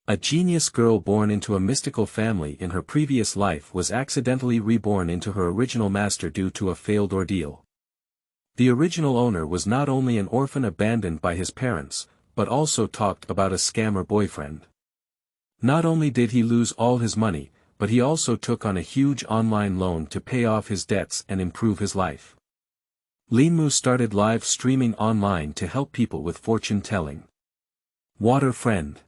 A genius girl born into a mystical family in her previous life was accidentally reborn into her original master due to a failed ordeal. The original owner was not only an orphan abandoned by his parents, but also talked about a scammer boyfriend. Not only did he lose all his money, but he also took on a huge online loan to pay off his debts and improve his life. Linmu started live streaming online to help people with fortune-telling. Water friend.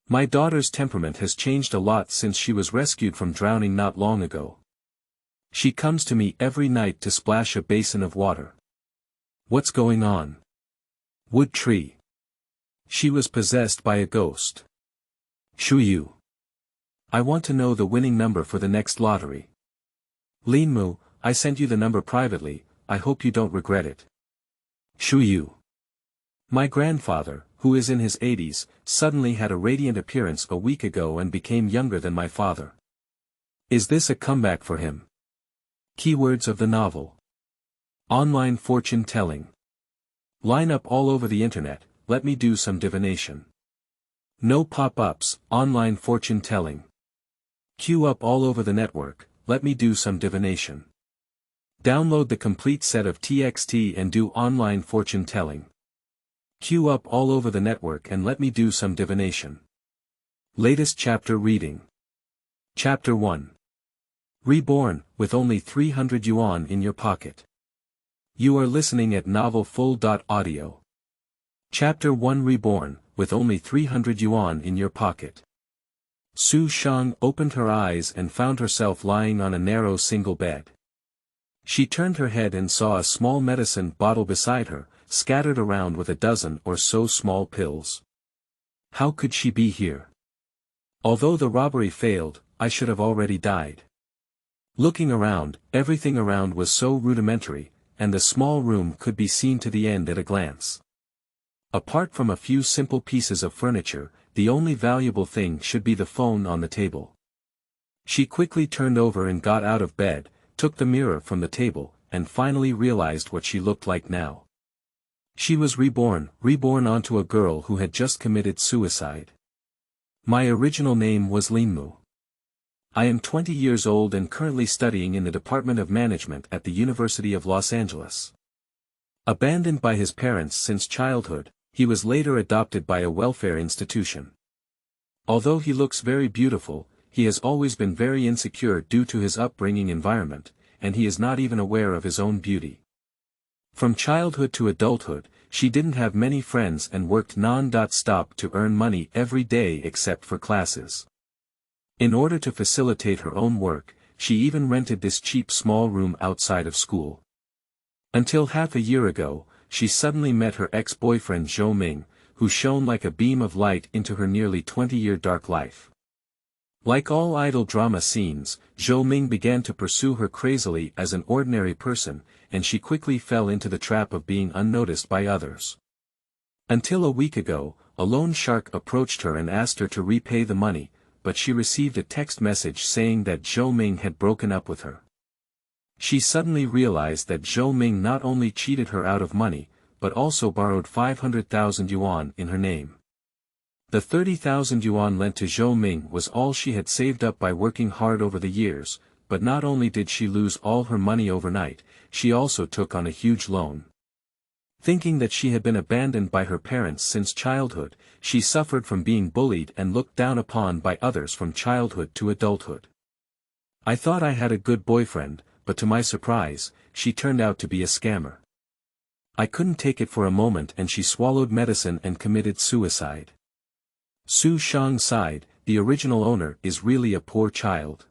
My daughter's temperament has changed a lot since she was rescued from drowning not long ago. She comes to me every night to splash a basin of water. What's going on? Wood tree. She was possessed by a ghost. Shuyu. I want to know the winning number for the next lottery. Linmu, I sent you the number privately, I hope you don't regret it. Shuyu. My grandfather, who is in his 80s, suddenly had a radiant appearance a week ago and became younger than my father. Is this a comeback for him? Keywords of the novel. Online fortune-telling. Line up all over the internet, let me do some divination. No pop-ups, online fortune-telling. Queue up all over the network, let me do some divination. Download the complete set of TXT and do online fortune-telling. Queue up all over the network and let me do some divination. Latest chapter reading. Chapter 1. Reborn, with only 300 yuan in your pocket. You are listening at novelfull.audio. Chapter 1 Reborn, with only 300 yuan in your pocket. Su Shang opened her eyes and found herself lying on a narrow single bed. She turned her head and saw a small medicine bottle beside her, scattered around with a dozen or so small pills. How could she be here? Although the robbery failed, I should have already died. Looking around, everything around was so rudimentary, and the small room could be seen to the end at a glance. Apart from a few simple pieces of furniture, the only valuable thing should be the phone on the table. She quickly turned over and got out of bed, took the mirror from the table, and finally realized what she looked like now. She was reborn onto a girl who had just committed suicide. My original name was Linmu. I am 20 years old and currently studying in the Department of Management at the University of Los Angeles. Abandoned by his parents since childhood, he was later adopted by a welfare institution. Although he looks very beautiful, he has always been very insecure due to his upbringing environment, and he is not even aware of his own beauty. From childhood to adulthood, she didn't have many friends and worked non-stop to earn money every day except for classes. In order to facilitate her own work, she even rented this cheap small room outside of school. Until half a year ago, she suddenly met her ex-boyfriend Zhou Ming, who shone like a beam of light into her nearly 20-year dark life. Like all idol drama scenes, Zhou Ming began to pursue her crazily as an ordinary person, and she quickly fell into the trap of being unnoticed by others. Until a week ago, a loan shark approached her and asked her to repay the money, but she received a text message saying that Zhou Ming had broken up with her. She suddenly realized that Zhou Ming not only cheated her out of money, but also borrowed 500,000 yuan in her name. The 30,000 yuan lent to Zhou Ming was all she had saved up by working hard over the years, but not only did she lose all her money overnight, she also took on a huge loan. Thinking that she had been abandoned by her parents since childhood, she suffered from being bullied and looked down upon by others from childhood to adulthood. I thought I had a good boyfriend, but to my surprise, she turned out to be a scammer. I couldn't take it for a moment and she swallowed medicine and committed suicide. Su Shang sighed, the original owner is really a poor child.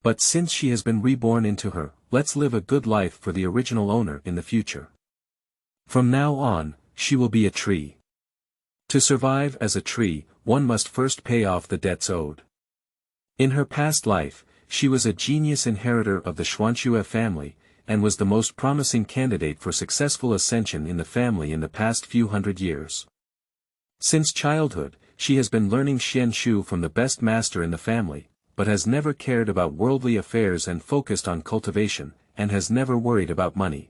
But since she has been reborn into her, let's live a good life for the original owner in the future. From now on, she will be a tree. To survive as a tree, one must first pay off the debts owed. In her past life, she was a genius inheritor of the Xuanxue family, and was the most promising candidate for successful ascension in the family in the past few hundred years. Since childhood, she has been learning Xiangshu from the best master in the family, but has never cared about worldly affairs and focused on cultivation, and has never worried about money.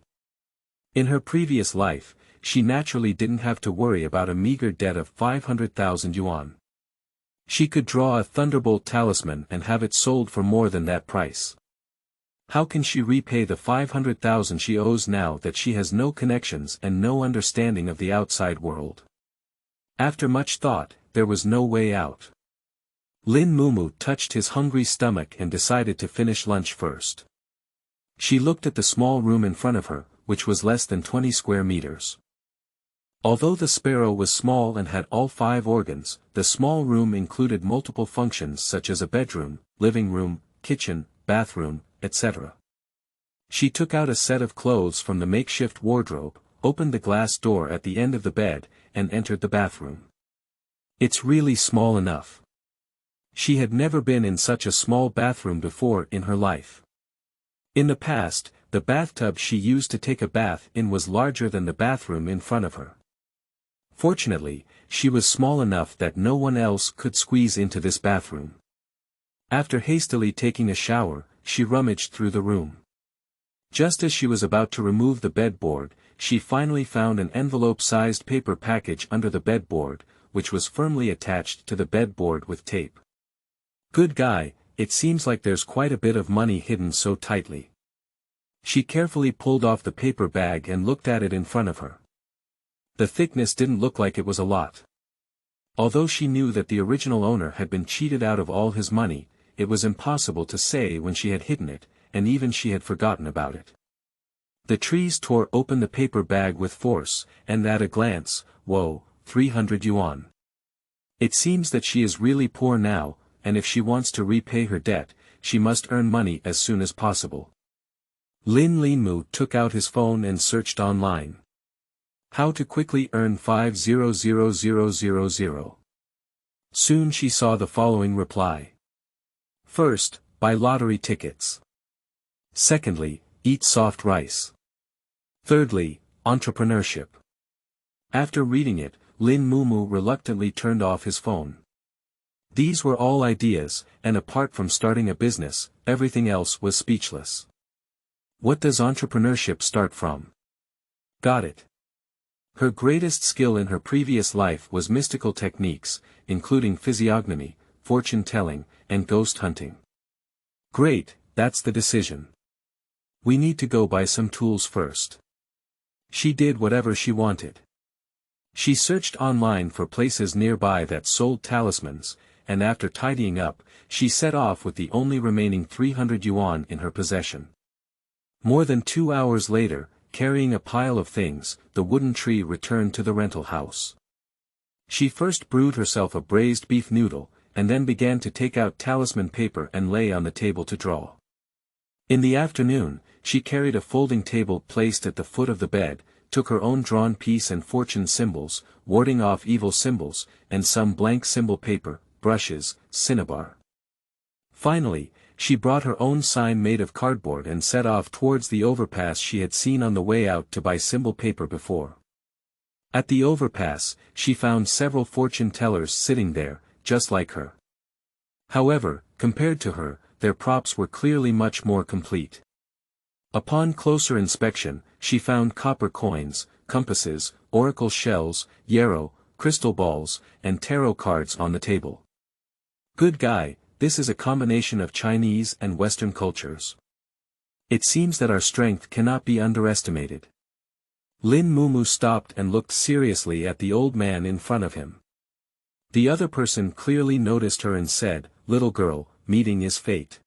In her previous life, she naturally didn't have to worry about a meager debt of 500,000 yuan. She could draw a thunderbolt talisman and have it sold for more than that price. How can she repay the 500,000 she owes now that she has no connections and no understanding of the outside world? After much thought, there was no way out. Linmu touched his hungry stomach and decided to finish lunch first. She looked at the small room in front of her, which was less than 20 square meters. Although the sparrow was small and had all 5 organs, the small room included multiple functions such as a bedroom, living room, kitchen, bathroom, etc. She took out a set of clothes from the makeshift wardrobe, opened the glass door at the end of the bed, and entered the bathroom. It's really small enough. She had never been in such a small bathroom before in her life. In the past, the bathtub she used to take a bath in was larger than the bathroom in front of her. Fortunately, she was small enough that no one else could squeeze into this bathroom. After hastily taking a shower, she rummaged through the room. Just as she was about to remove the bedboard, she finally found an envelope-sized paper package under the bedboard, which was firmly attached to the bedboard with tape. Good guy, it seems like there's quite a bit of money hidden so tightly. She carefully pulled off the paper bag and looked at it in front of her. The thickness didn't look like it was a lot. Although she knew that the original owner had been cheated out of all his money, it was impossible to say when she had hidden it, and even she had forgotten about it. The trees tore open the paper bag with force, and at a glance, whoa, 300 yuan. It seems that she is really poor now, and if she wants to repay her debt, she must earn money as soon as possible. Linmu took out his phone and searched online. How to quickly earn 500,000. Soon she saw the following reply. First, buy lottery tickets. Secondly, eat soft rice. Thirdly, entrepreneurship. After reading it, Linmu reluctantly turned off his phone. These were all ideas, and apart from starting a business, everything else was speechless. What does entrepreneurship start from? Got it. Her greatest skill in her previous life was mystical techniques, including physiognomy, fortune-telling, and ghost hunting. Great, that's the decision. We need to go buy some tools first. She did whatever she wanted. She searched online for places nearby that sold talismans, and after tidying up, she set off with the only remaining 300 yuan in her possession. More than 2 hours later, carrying a pile of things, the wooden tree returned to the rental house. She first brewed herself a braised beef noodle, and then began to take out talisman paper and lay on the table to draw. In the afternoon, she carried a folding table placed at the foot of the bed, took her own drawn peace and fortune symbols, warding off evil symbols, and some blank symbol paper, brushes, cinnabar. Finally, she brought her own sign made of cardboard and set off towards the overpass she had seen on the way out to buy symbol paper before. At the overpass, she found several fortune tellers sitting there, just like her. However, compared to her, their props were clearly much more complete. Upon closer inspection, she found copper coins, compasses, oracle shells, yarrow, crystal balls, and tarot cards on the table. Good guy, this is a combination of Chinese and Western cultures. It seems that our strength cannot be underestimated. Linmu stopped and looked seriously at the old man in front of him. The other person clearly noticed her and said, "Little girl, meeting is fate.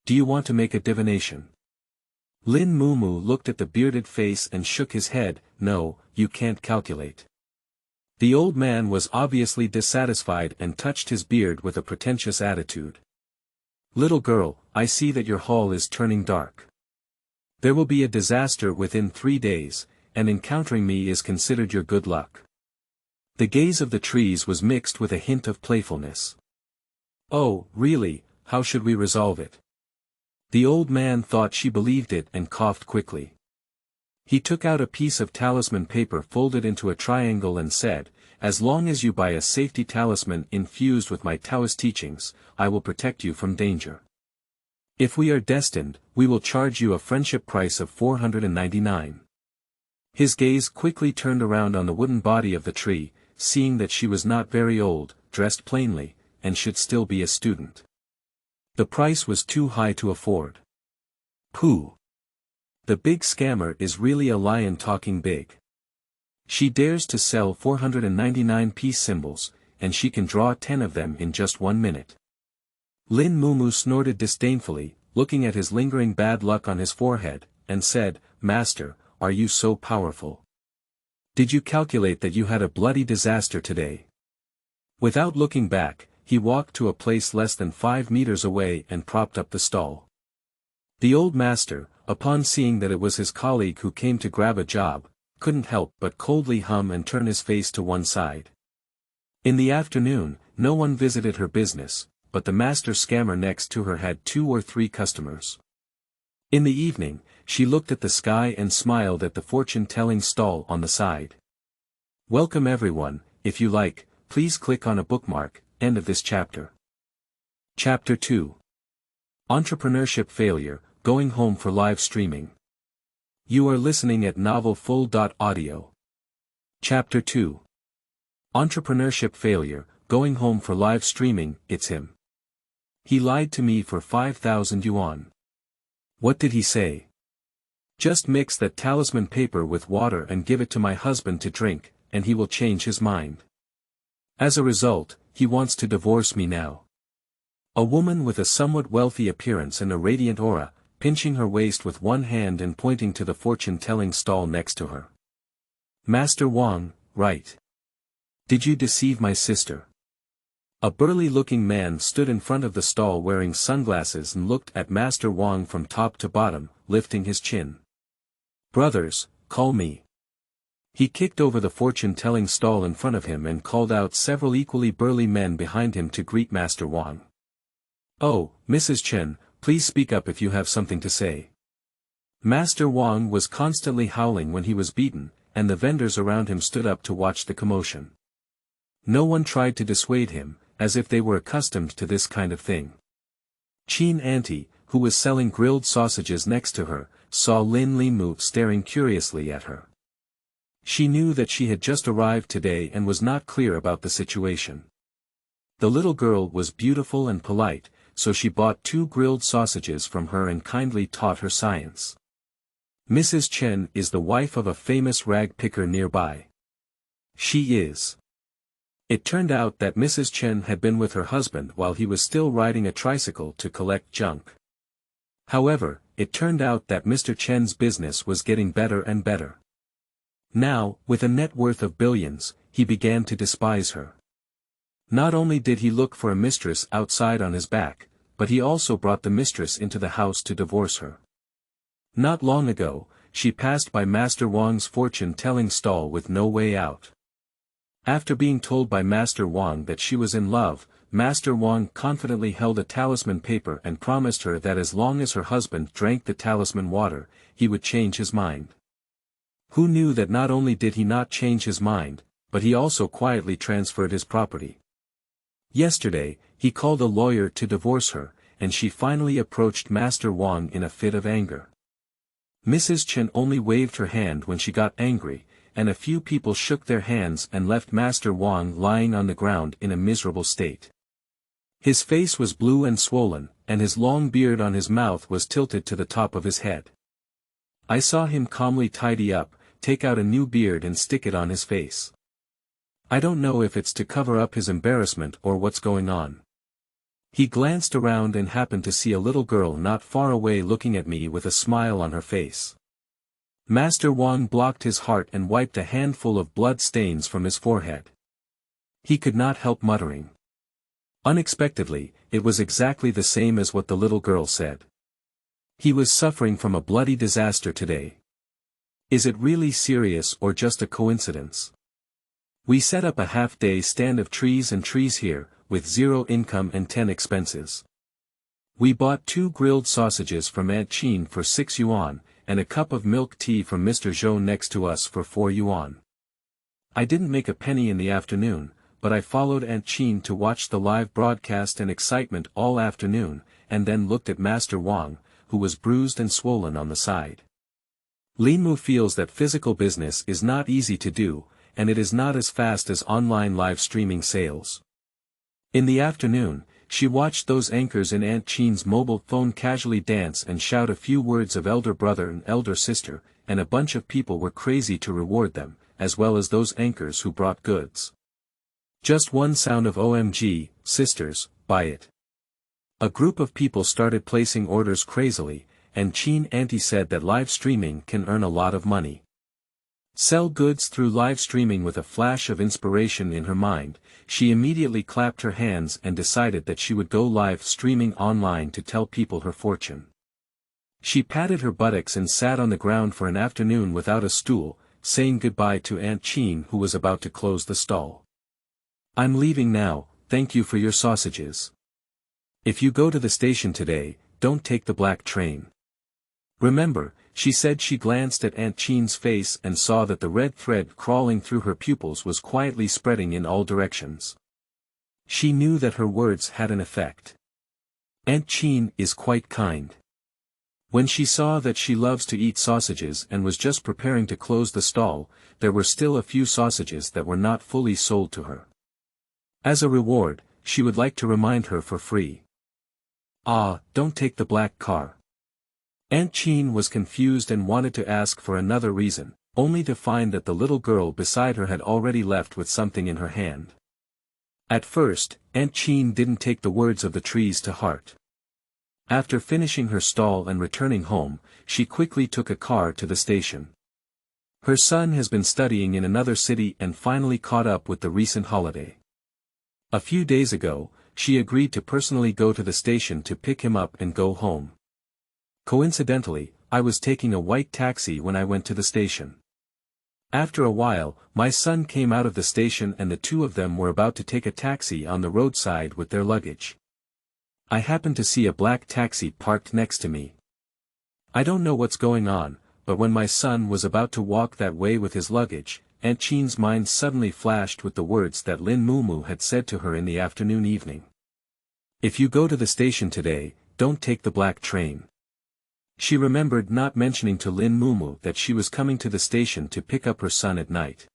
Do you want to make a divination?" Linmu looked at the bearded face and shook his head, "No, you can't calculate." The old man was obviously dissatisfied and touched his beard with a pretentious attitude. "Little girl, I see that your hall is turning dark. There will be a disaster within 3 days, and encountering me is considered your good luck." The gaze of the trees was mixed with a hint of playfulness. "Oh, really, how should we resolve it?" The old man thought she believed it and coughed quickly. He took out a piece of talisman paper folded into a triangle and said, "As long as you buy a safety talisman infused with my Taoist teachings, I will protect you from danger. If we are destined, we will charge you a friendship price of 499. His gaze quickly turned around on the wooden body of the tree, seeing that she was not very old, dressed plainly, and should still be a student. The price was too high to afford. Pooh! The big scammer is really a lion talking big. She dares to sell 499 piece symbols, and she can draw 10 of them in just 1 minute. Linmu snorted disdainfully, looking at his lingering bad luck on his forehead, and said, "Master, are you so powerful? Did you calculate that you had a bloody disaster today?" Without looking back, he walked to a place less than 5 meters away and propped up the stall. The old master, upon seeing that it was his colleague who came to grab a job, couldn't help but coldly hum and turn his face to one side. In the afternoon, no one visited her business, but the master scammer next to her had 2 or 3 customers. In the evening, she looked at the sky and smiled at the fortune-telling stall on the side. Welcome everyone. If you like, please click on a bookmark. End of this chapter. Chapter 2. Entrepreneurship Failure, Going Home for Live Streaming. You are listening at novelfull.audio. Chapter 2. Entrepreneurship Failure, Going Home for Live Streaming. It's him. He lied to me for 5,000 yuan. What did he say? Just mix that talisman paper with water and give it to my husband to drink, and he will change his mind. As a result, he wants to divorce me now. A woman with a somewhat wealthy appearance and a radiant aura, pinching her waist with one hand and pointing to the fortune-telling stall next to her. Master Wang, right? Did you deceive my sister? A burly-looking man stood in front of the stall wearing sunglasses and looked at Master Wang from top to bottom, lifting his chin. Brothers, call me. He kicked over the fortune-telling stall in front of him and called out several equally burly men behind him to greet Master Wang. Oh, Mrs. Chen, please speak up if you have something to say. Master Wang was constantly howling when he was beaten, and the vendors around him stood up to watch the commotion. No one tried to dissuade him, as if they were accustomed to this kind of thing. Qin Auntie, who was selling grilled sausages next to her, saw Linmu staring curiously at her. She knew that she had just arrived today and was not clear about the situation. The little girl was beautiful and polite, so she bought 2 grilled sausages from her and kindly taught her science. Mrs. Chen is the wife of a famous rag picker nearby. She is. It turned out that Mrs. Chen had been with her husband while he was still riding a tricycle to collect junk. However, it turned out that Mr. Chen's business was getting better and better. Now, with a net worth of billions, he began to despise her. Not only did he look for a mistress outside on his back, but he also brought the mistress into the house to divorce her. Not long ago, she passed by Master Wang's fortune-telling stall with no way out. After being told by Master Wang that she was in love, Master Wang confidently held a talisman paper and promised her that as long as her husband drank the talisman water, he would change his mind. Who knew that not only did he not change his mind, but he also quietly transferred his property. Yesterday, he called a lawyer to divorce her, and she finally approached Master Wang in a fit of anger. Mrs. Chen only waved her hand when she got angry, and a few people shook their hands and left Master Wang lying on the ground in a miserable state. His face was blue and swollen, and his long beard on his mouth was tilted to the top of his head. I saw him calmly tidy up, take out a new beard and stick it on his face. I don't know if it's to cover up his embarrassment or what's going on. He glanced around and happened to see a little girl not far away looking at me with a smile on her face. Master Wang blocked his heart and wiped a handful of blood stains from his forehead. He could not help muttering. Unexpectedly, it was exactly the same as what the little girl said. He was suffering from a bloody disaster today. Is it really serious or just a coincidence? We set up a half-day stand of trees and trees here, with 0 income and 10 expenses. We bought 2 grilled sausages from Aunt Qin for 6 yuan, and a cup of milk tea from Mr. Zhou next to us for 4 yuan. I didn't make a penny in the afternoon, but I followed Aunt Qin to watch the live broadcast and excitement all afternoon, and then looked at Master Wang, who was bruised and swollen on the side. Linmu feels that physical business is not easy to do, and it is not as fast as online live streaming sales. In the afternoon, she watched those anchors in Aunt Chin's mobile phone casually dance and shout a few words of elder brother and elder sister, and a bunch of people were crazy to reward them, as well as those anchors who brought goods. Just one sound of OMG, sisters, buy it. A group of people started placing orders crazily, and Chin Auntie said that live streaming can earn a lot of money. Sell goods through live streaming. With a flash of inspiration in her mind, she immediately clapped her hands and decided that she would go live streaming online to tell people her fortune. She patted her buttocks and sat on the ground for an afternoon without a stool, saying goodbye to Aunt Chin, who was about to close the stall. "I'm leaving now, thank you for your sausages. If you go to the station today, don't take the black train. Remember," she said. She glanced at Aunt Chin's face and saw that the red thread crawling through her pupils was quietly spreading in all directions. She knew that her words had an effect. Aunt Chin is quite kind. When she saw that she loves to eat sausages and was just preparing to close the stall, there were still a few sausages that were not fully sold to her. As a reward, she would like to remind her for free. "Ah, don't take the black car." Aunt Chin was confused and wanted to ask for another reason, only to find that the little girl beside her had already left with something in her hand. At first, Aunt Chin didn't take the words of the trees to heart. After finishing her stall and returning home, she quickly took a car to the station. Her son has been studying in another city and finally caught up with the recent holiday. A few days ago, she agreed to personally go to the station to pick him up and go home. "Coincidentally, I was taking a white taxi when I went to the station. After a while, my son came out of the station and the two of them were about to take a taxi on the roadside with their luggage. I happened to see a black taxi parked next to me. I don't know what's going on, but when my son was about to walk that way with his luggage, Aunt Chin's mind suddenly flashed with the words that Linmu had said to her in the afternoon evening. If you go to the station today, don't take the black train. She remembered not mentioning to Linmu that she was coming to the station to pick up her son at night.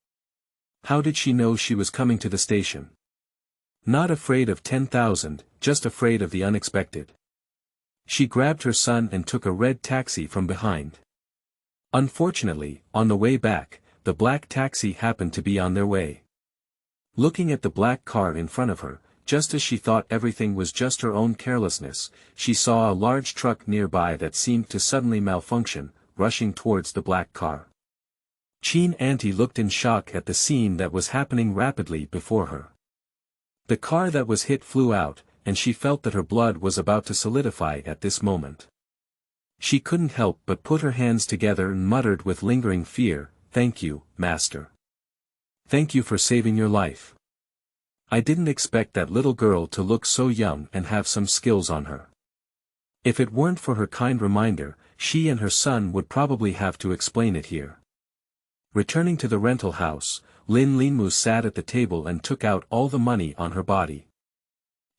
How did she know she was coming to the station? Not afraid of 10,000, just afraid of the unexpected. She grabbed her son and took a red taxi from behind. Unfortunately, on the way back, the black taxi happened to be on their way. Looking at the black car in front of her, just as she thought everything was just her own carelessness, she saw a large truck nearby that seemed to suddenly malfunction, rushing towards the black car. Chin Auntie looked in shock at the scene that was happening rapidly before her. The car that was hit flew out, and she felt that her blood was about to solidify at this moment. She couldn't help but put her hands together and muttered with lingering fear, "Thank you, Master. Thank you for saving your life. I didn't expect that little girl to look so young and have some skills on her." If it weren't for her kind reminder, she and her son would probably have to explain it here. Returning to the rental house, Linmu sat at the table and took out all the money on her body.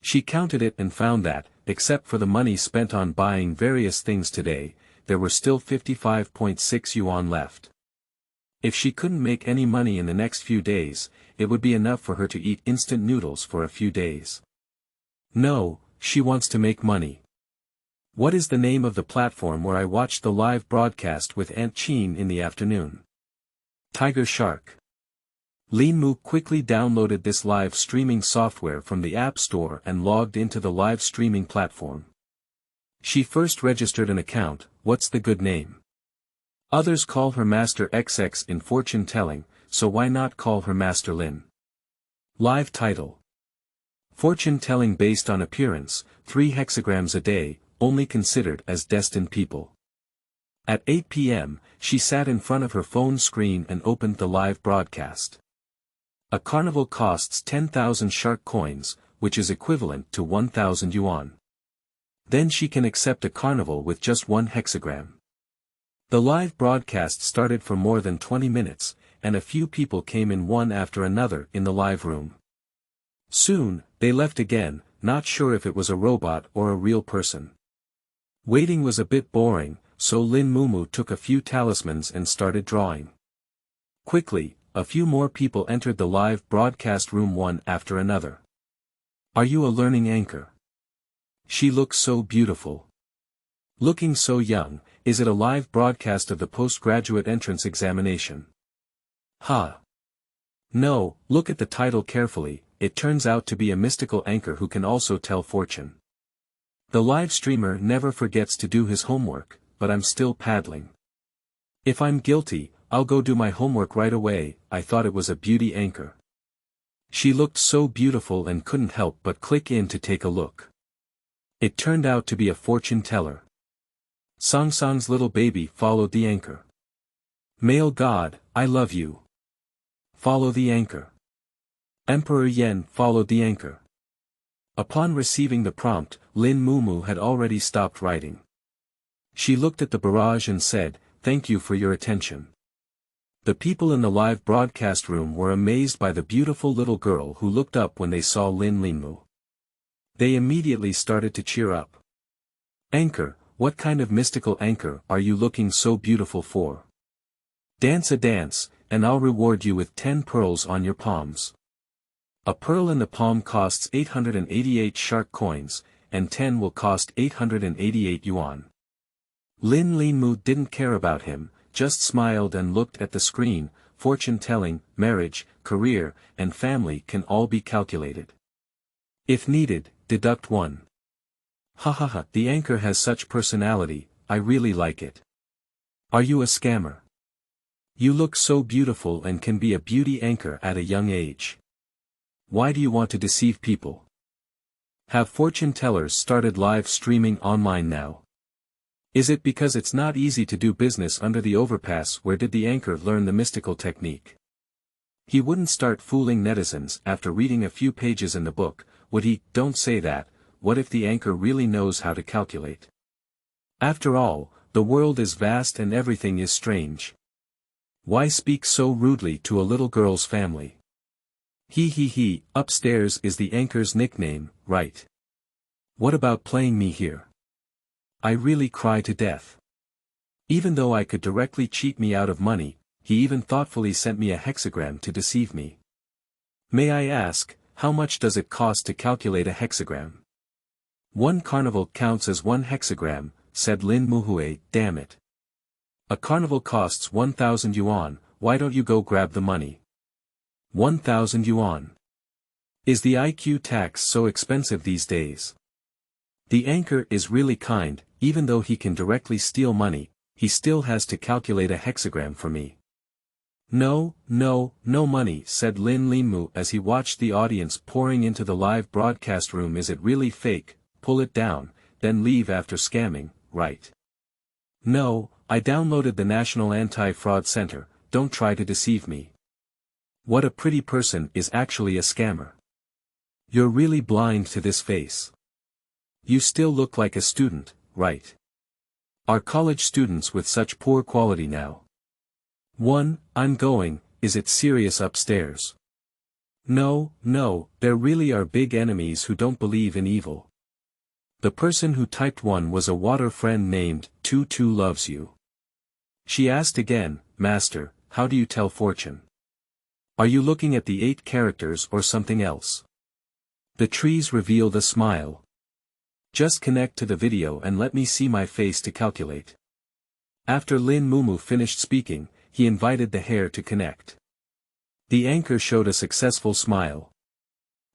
She counted it and found that, except for the money spent on buying various things today, there were still 55.6 yuan left. If she couldn't make any money in the next few days, it would be enough for her to eat instant noodles for a few days. No, she wants to make money. What is the name of the platform where I watched the live broadcast with Aunt Chin in the afternoon? Tiger Shark. Linmu quickly downloaded this live streaming software from the App Store and logged into the live streaming platform. She first registered an account. What's the good name? Others call her Master XX in fortune telling, so why not call her Master Lin? Live title. Fortune telling based on appearance, 3 hexagrams a day, only considered as destined people. At 8 p.m., she sat in front of her phone screen and opened the live broadcast. A carnival costs 10,000 shark coins, which is equivalent to 1,000 yuan. Then she can accept a carnival with just 1 hexagram. The live broadcast started for more than 20 minutes, and a few people came in one after another in the live room. Soon, they left again, not sure if it was a robot or a real person. Waiting was a bit boring, so Linmu took a few talismans and started drawing. Quickly, a few more people entered the live broadcast room one after another. Are you a learning anchor? She looks so beautiful. Looking so young, is it a live broadcast of the postgraduate entrance examination? Ha! No, look at the title carefully, it turns out to be a mystical anchor who can also tell fortune. The live streamer never forgets to do his homework, but I'm still paddling. If I'm guilty, I'll go do my homework right away. I thought it was a beauty anchor. She looked so beautiful and couldn't help but click in to take a look. It turned out to be a fortune teller. Song Song's little baby followed the anchor. Male God, I love you. Follow the anchor. Emperor Yen followed the anchor. Upon receiving the prompt, Linmu had already stopped writing. She looked at the barrage and said, "Thank you for your attention." The people in the live broadcast room were amazed by the beautiful little girl who looked up when they saw Linmu. They immediately started to cheer up. Anchor, what kind of mystical anchor are you looking so beautiful for? Dance a dance, and I'll reward you with 10 pearls on your palms. A pearl in the palm costs 888 shark coins, and 10 will cost 888 yuan. Linmu didn't care about him, just smiled and looked at the screen. Fortune-telling, marriage, career, and family can all be calculated. If needed, deduct 1. Ha, the anchor has such personality, I really like it. Are you a scammer? You look so beautiful and can be a beauty anchor at a young age. Why do you want to deceive people? Have fortune tellers started live streaming online now? Is it because it's not easy to do business under the overpass? Where did the anchor learn the mystical technique? He wouldn't start fooling netizens after reading a few pages in the book, would he? Don't say that. What if the anchor really knows how to calculate? After all, the world is vast and everything is strange. Why speak so rudely to a little girl's family? He, upstairs is the anchor's nickname, right? What about playing me here? I really cry to death. Even though I could directly cheat me out of money, he even thoughtfully sent me a hexagram to deceive me. May I ask, how much does it cost to calculate a hexagram? 1 carnival counts as 1 hexagram, said Linmu. Damn it. A carnival costs 1,000 yuan, why don't you go grab the money? 1,000 yuan. Is the IQ tax so expensive these days? The anchor is really kind, even though he can directly steal money, he still has to calculate a hexagram for me. No money, said Linmu as he watched the audience pouring into the live broadcast room. Is it really fake? Pull it down, then leave after scamming, right? No, I downloaded the National Anti-Fraud Center, don't try to deceive me. What a pretty person is actually a scammer. You're really blind to this face. You still look like a student, right? Are college students with such poor quality now? 1, I'm going, is it serious upstairs? No, there really are big enemies who don't believe in evil. The person who typed 1 was a water friend named 22 Loves You. She asked again, Master, how do you tell fortune? Are you looking at the 8 characters or something else? The trees revealed a smile. Just connect to the video and let me see my face to calculate. After Linmu finished speaking, he invited the hair to connect. The anchor showed a successful smile.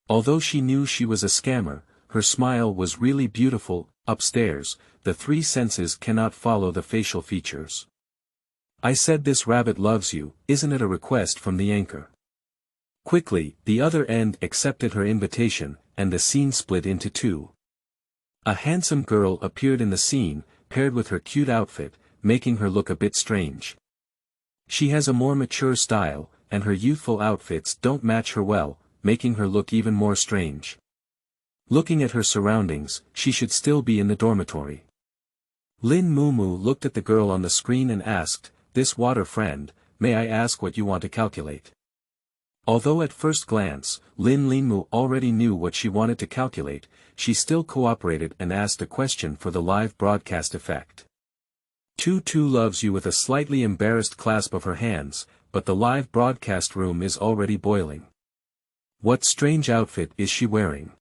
Although she knew she was a scammer, her smile was really beautiful. Upstairs, the 3 senses cannot follow the facial features. I said this rabbit loves you, isn't it a request from the anchor? Quickly, the other end accepted her invitation, and the scene split into 2. A handsome girl appeared in the scene, paired with her cute outfit, making her look a bit strange. She has a more mature style, and her youthful outfits don't match her well, making her look even more strange. Looking at her surroundings, she should still be in the dormitory. Linmu looked at the girl on the screen and asked, This water friend, may I ask what you want to calculate? Although at first glance, Linmu already knew what she wanted to calculate, she still cooperated and asked a question for the live broadcast effect. 22 Loves You with a slightly embarrassed clasp of her hands, but the live broadcast room is already boiling. What strange outfit is she wearing?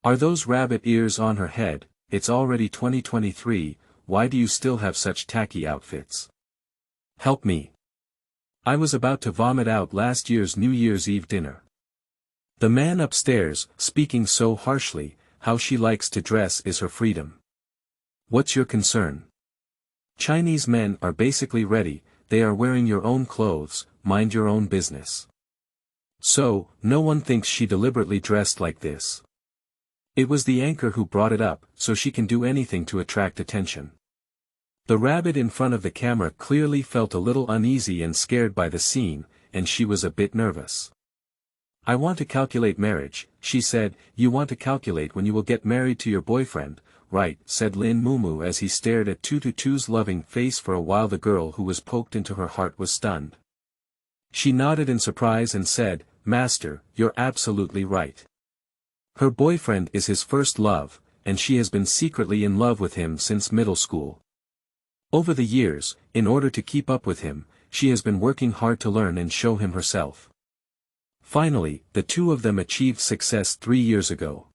Are those rabbit ears on her head? It's already 2023, why do you still have such tacky outfits? Help me. I was about to vomit out last year's New Year's Eve dinner. The man upstairs, speaking so harshly, how she likes to dress is her freedom. What's your concern? Chinese men are basically ready, they are wearing your own clothes, mind your own business. So, no one thinks she deliberately dressed like this. It was the anchor who brought it up, so she can do anything to attract attention. The rabbit in front of the camera clearly felt a little uneasy and scared by the scene, and she was a bit nervous. I want to calculate marriage, she said. You want to calculate when you will get married to your boyfriend, right? Said Linmu as he stared at Tutu's loving face for a while. The girl who was poked into her heart was stunned. She nodded in surprise and said, Master, you're absolutely right. Her boyfriend is his first love, and she has been secretly in love with him since middle school. Over the years, in order to keep up with him, she has been working hard to learn and show him herself. Finally, the two of them achieved success 3 years ago.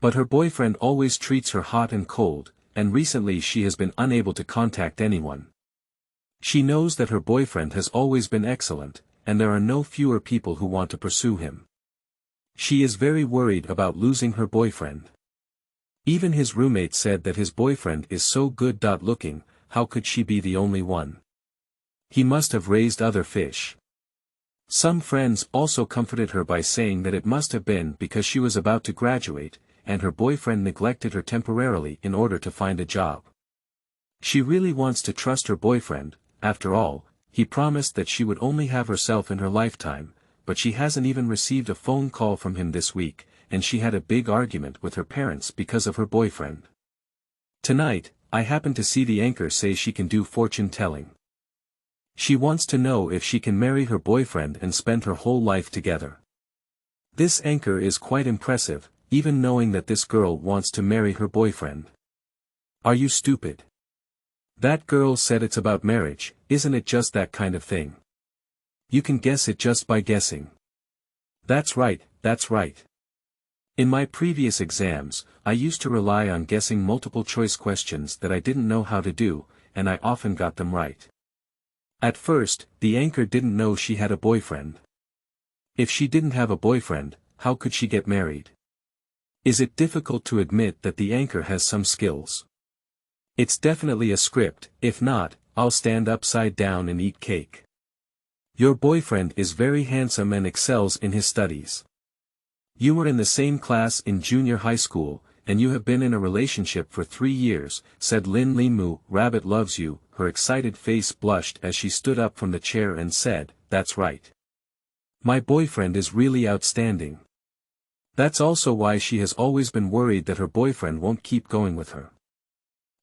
But her boyfriend always treats her hot and cold, and recently she has been unable to contact anyone. She knows that her boyfriend has always been excellent, and there are no fewer people who want to pursue him. She is very worried about losing her boyfriend. Even his roommate said that his boyfriend is so good. Looking, how could she be the only one? He must have raised other fish. Some friends also comforted her by saying that it must have been because she was about to graduate, and her boyfriend neglected her temporarily in order to find a job. She really wants to trust her boyfriend. After all, he promised that she would only have herself in her lifetime, but she hasn't even received a phone call from him this week, and she had a big argument with her parents because of her boyfriend. Tonight, I happened to see the anchor say she can do fortune telling. She wants to know if she can marry her boyfriend and spend her whole life together. This anchor is quite impressive, even knowing that this girl wants to marry her boyfriend. Are you stupid? That girl said it's about marriage, isn't it just that kind of thing? You can guess it just by guessing. That's right, that's right. In my previous exams, I used to rely on guessing multiple choice questions that I didn't know how to do, and I often got them right. At first, the anchor didn't know she had a boyfriend. If she didn't have a boyfriend, how could she get married? Is it difficult to admit that the anchor has some skills? It's definitely a script, if not, I'll stand upside down and eat cake. Your boyfriend is very handsome and excels in his studies. You were in the same class in junior high school, and you have been in a relationship for 3 years, said Linmu. Rabbit loves you. Her excited face blushed as she stood up from the chair and said, That's right. My boyfriend is really outstanding. That's also why she has always been worried that her boyfriend won't keep going with her.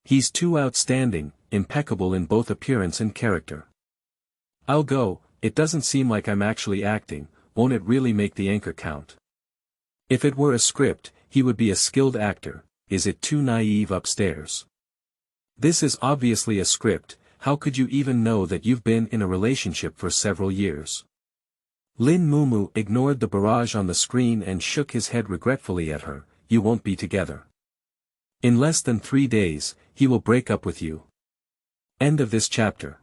He's too outstanding, impeccable in both appearance and character. I'll go. It doesn't seem like I'm actually acting, won't it really make the anchor count? If it were a script, he would be a skilled actor. Is it too naive upstairs? This is obviously a script. How could you even know that you've been in a relationship for several years? Linmu ignored the barrage on the screen and shook his head regretfully at her. You won't be together. In less than 3 days, he will break up with you. End of this chapter.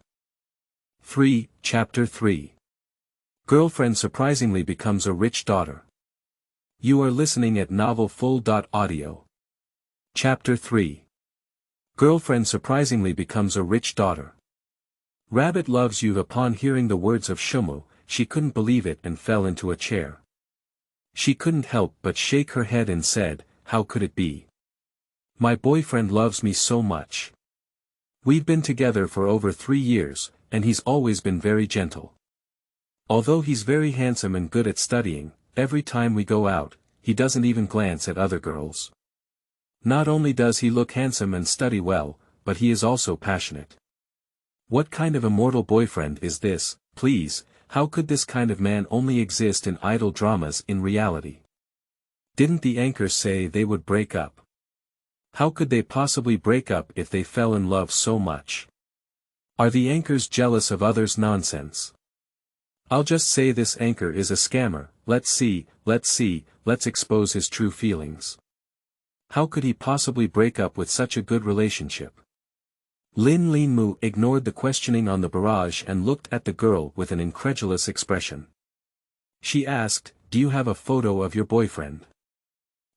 Chapter 3. Girlfriend surprisingly becomes a rich daughter. You are listening at novelfull.audio. Chapter 3. Girlfriend surprisingly becomes a rich daughter. Rabbit loves you. Upon hearing the words of Shumu, she couldn't believe it and fell into a chair. She couldn't help but shake her head and said, How could it be? My boyfriend loves me so much. We've been together for over 3 years, and he's always been very gentle. Although he's very handsome and good at studying, every time we go out, he doesn't even glance at other girls. Not only does he look handsome and study well, but he is also passionate. What kind of immortal boyfriend is this, please? How could this kind of man only exist in idol dramas in reality? Didn't the anchor say they would break up? How could they possibly break up if they fell in love so much? Are the anchors jealous of others? Nonsense. I'll just say this anchor is a scammer. Let's see, let's expose his true feelings. How could he possibly break up with such a good relationship? Linmu ignored the questioning on the barrage and looked at the girl with an incredulous expression. She asked, "Do you have a photo of your boyfriend?"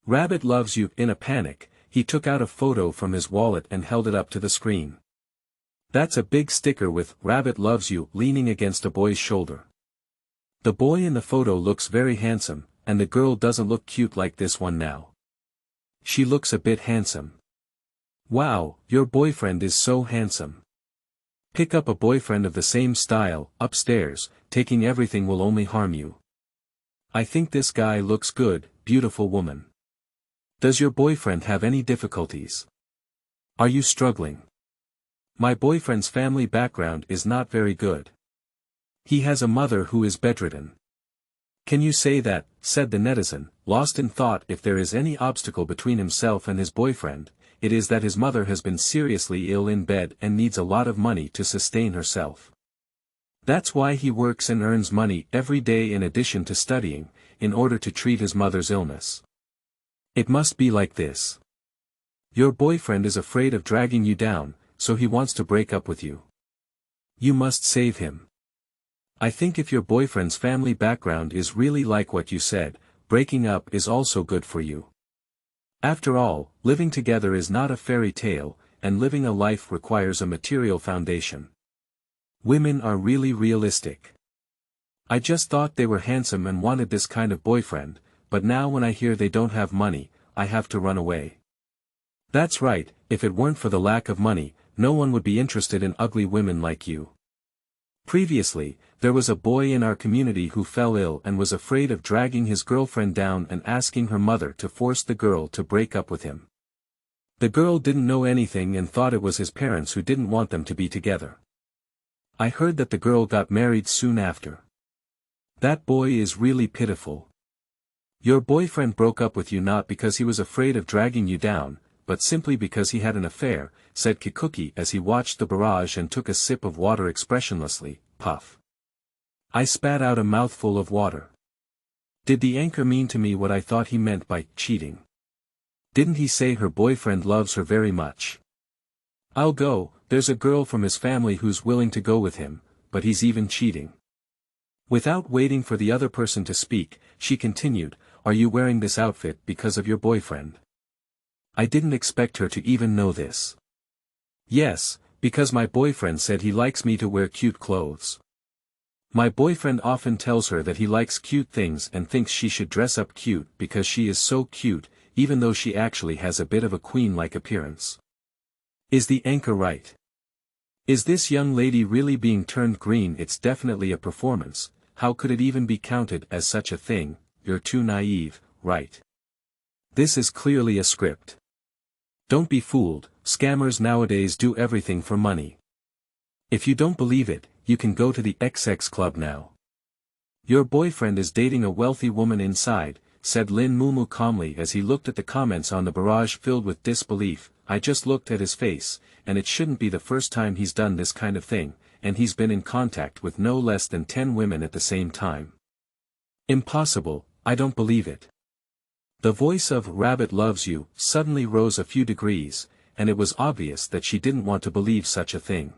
Rabbit loves you. In a panic, he took out a photo from his wallet and held it up to the screen. That's a big sticker with "Rabbit loves you" leaning against a boy's shoulder. The boy in the photo looks very handsome, and the girl doesn't look cute like this one now. She looks a bit handsome. Wow, your boyfriend is so handsome. Pick up a boyfriend of the same style. Upstairs, taking everything will only harm you. I think this guy looks good, beautiful woman. Does your boyfriend have any difficulties? Are you struggling? My boyfriend's family background is not very good. He has a mother who is bedridden. Can you say that, said the netizen, lost in thought. If there is any obstacle between himself and his boyfriend, it is that his mother has been seriously ill in bed and needs a lot of money to sustain herself. That's why he works and earns money every day in addition to studying, in order to treat his mother's illness. It must be like this. Your boyfriend is afraid of dragging you down, so he wants to break up with you. You must save him. I think if your boyfriend's family background is really like what you said, breaking up is also good for you. After all, living together is not a fairy tale, and living a life requires a material foundation. Women are really realistic. I just thought they were handsome and wanted this kind of boyfriend, but now when I hear they don't have money, I have to run away. That's right, if it weren't for the lack of money, no one would be interested in ugly women like you. Previously, there was a boy in our community who fell ill and was afraid of dragging his girlfriend down and asking her mother to force the girl to break up with him. The girl didn't know anything and thought it was his parents who didn't want them to be together. I heard that the girl got married soon after. That boy is really pitiful. Your boyfriend broke up with you not because he was afraid of dragging you down, but simply because he had an affair, said Kikuki as he watched the barrage and took a sip of water expressionlessly. Puff. I spat out a mouthful of water. Did the anchor mean to me what I thought he meant by cheating? Didn't he say her boyfriend loves her very much? I'll go, there's a girl from his family who's willing to go with him, but he's even cheating. Without waiting for the other person to speak, she continued, are you wearing this outfit because of your boyfriend? I didn't expect her to even know this. Yes, because my boyfriend said he likes me to wear cute clothes. My boyfriend often tells her that he likes cute things and thinks she should dress up cute because she is so cute, even though she actually has a bit of a queen-like appearance. Is the anchor right? Is this young lady really being turned green? It's definitely a performance. How could it even be counted as such a thing? You're too naive, right? This is clearly a script. Don't be fooled, scammers nowadays do everything for money. If you don't believe it, you can go to the XX Club now. Your boyfriend is dating a wealthy woman inside, said Linmu calmly as he looked at the comments on the barrage filled with disbelief. I just looked at his face, and it shouldn't be the first time he's done this kind of thing, and he's been in contact with no less than 10 women at the same time. Impossible, I don't believe it. The voice of Rabbit Loves You suddenly rose a few degrees, and it was obvious that she didn't want to believe such a thing.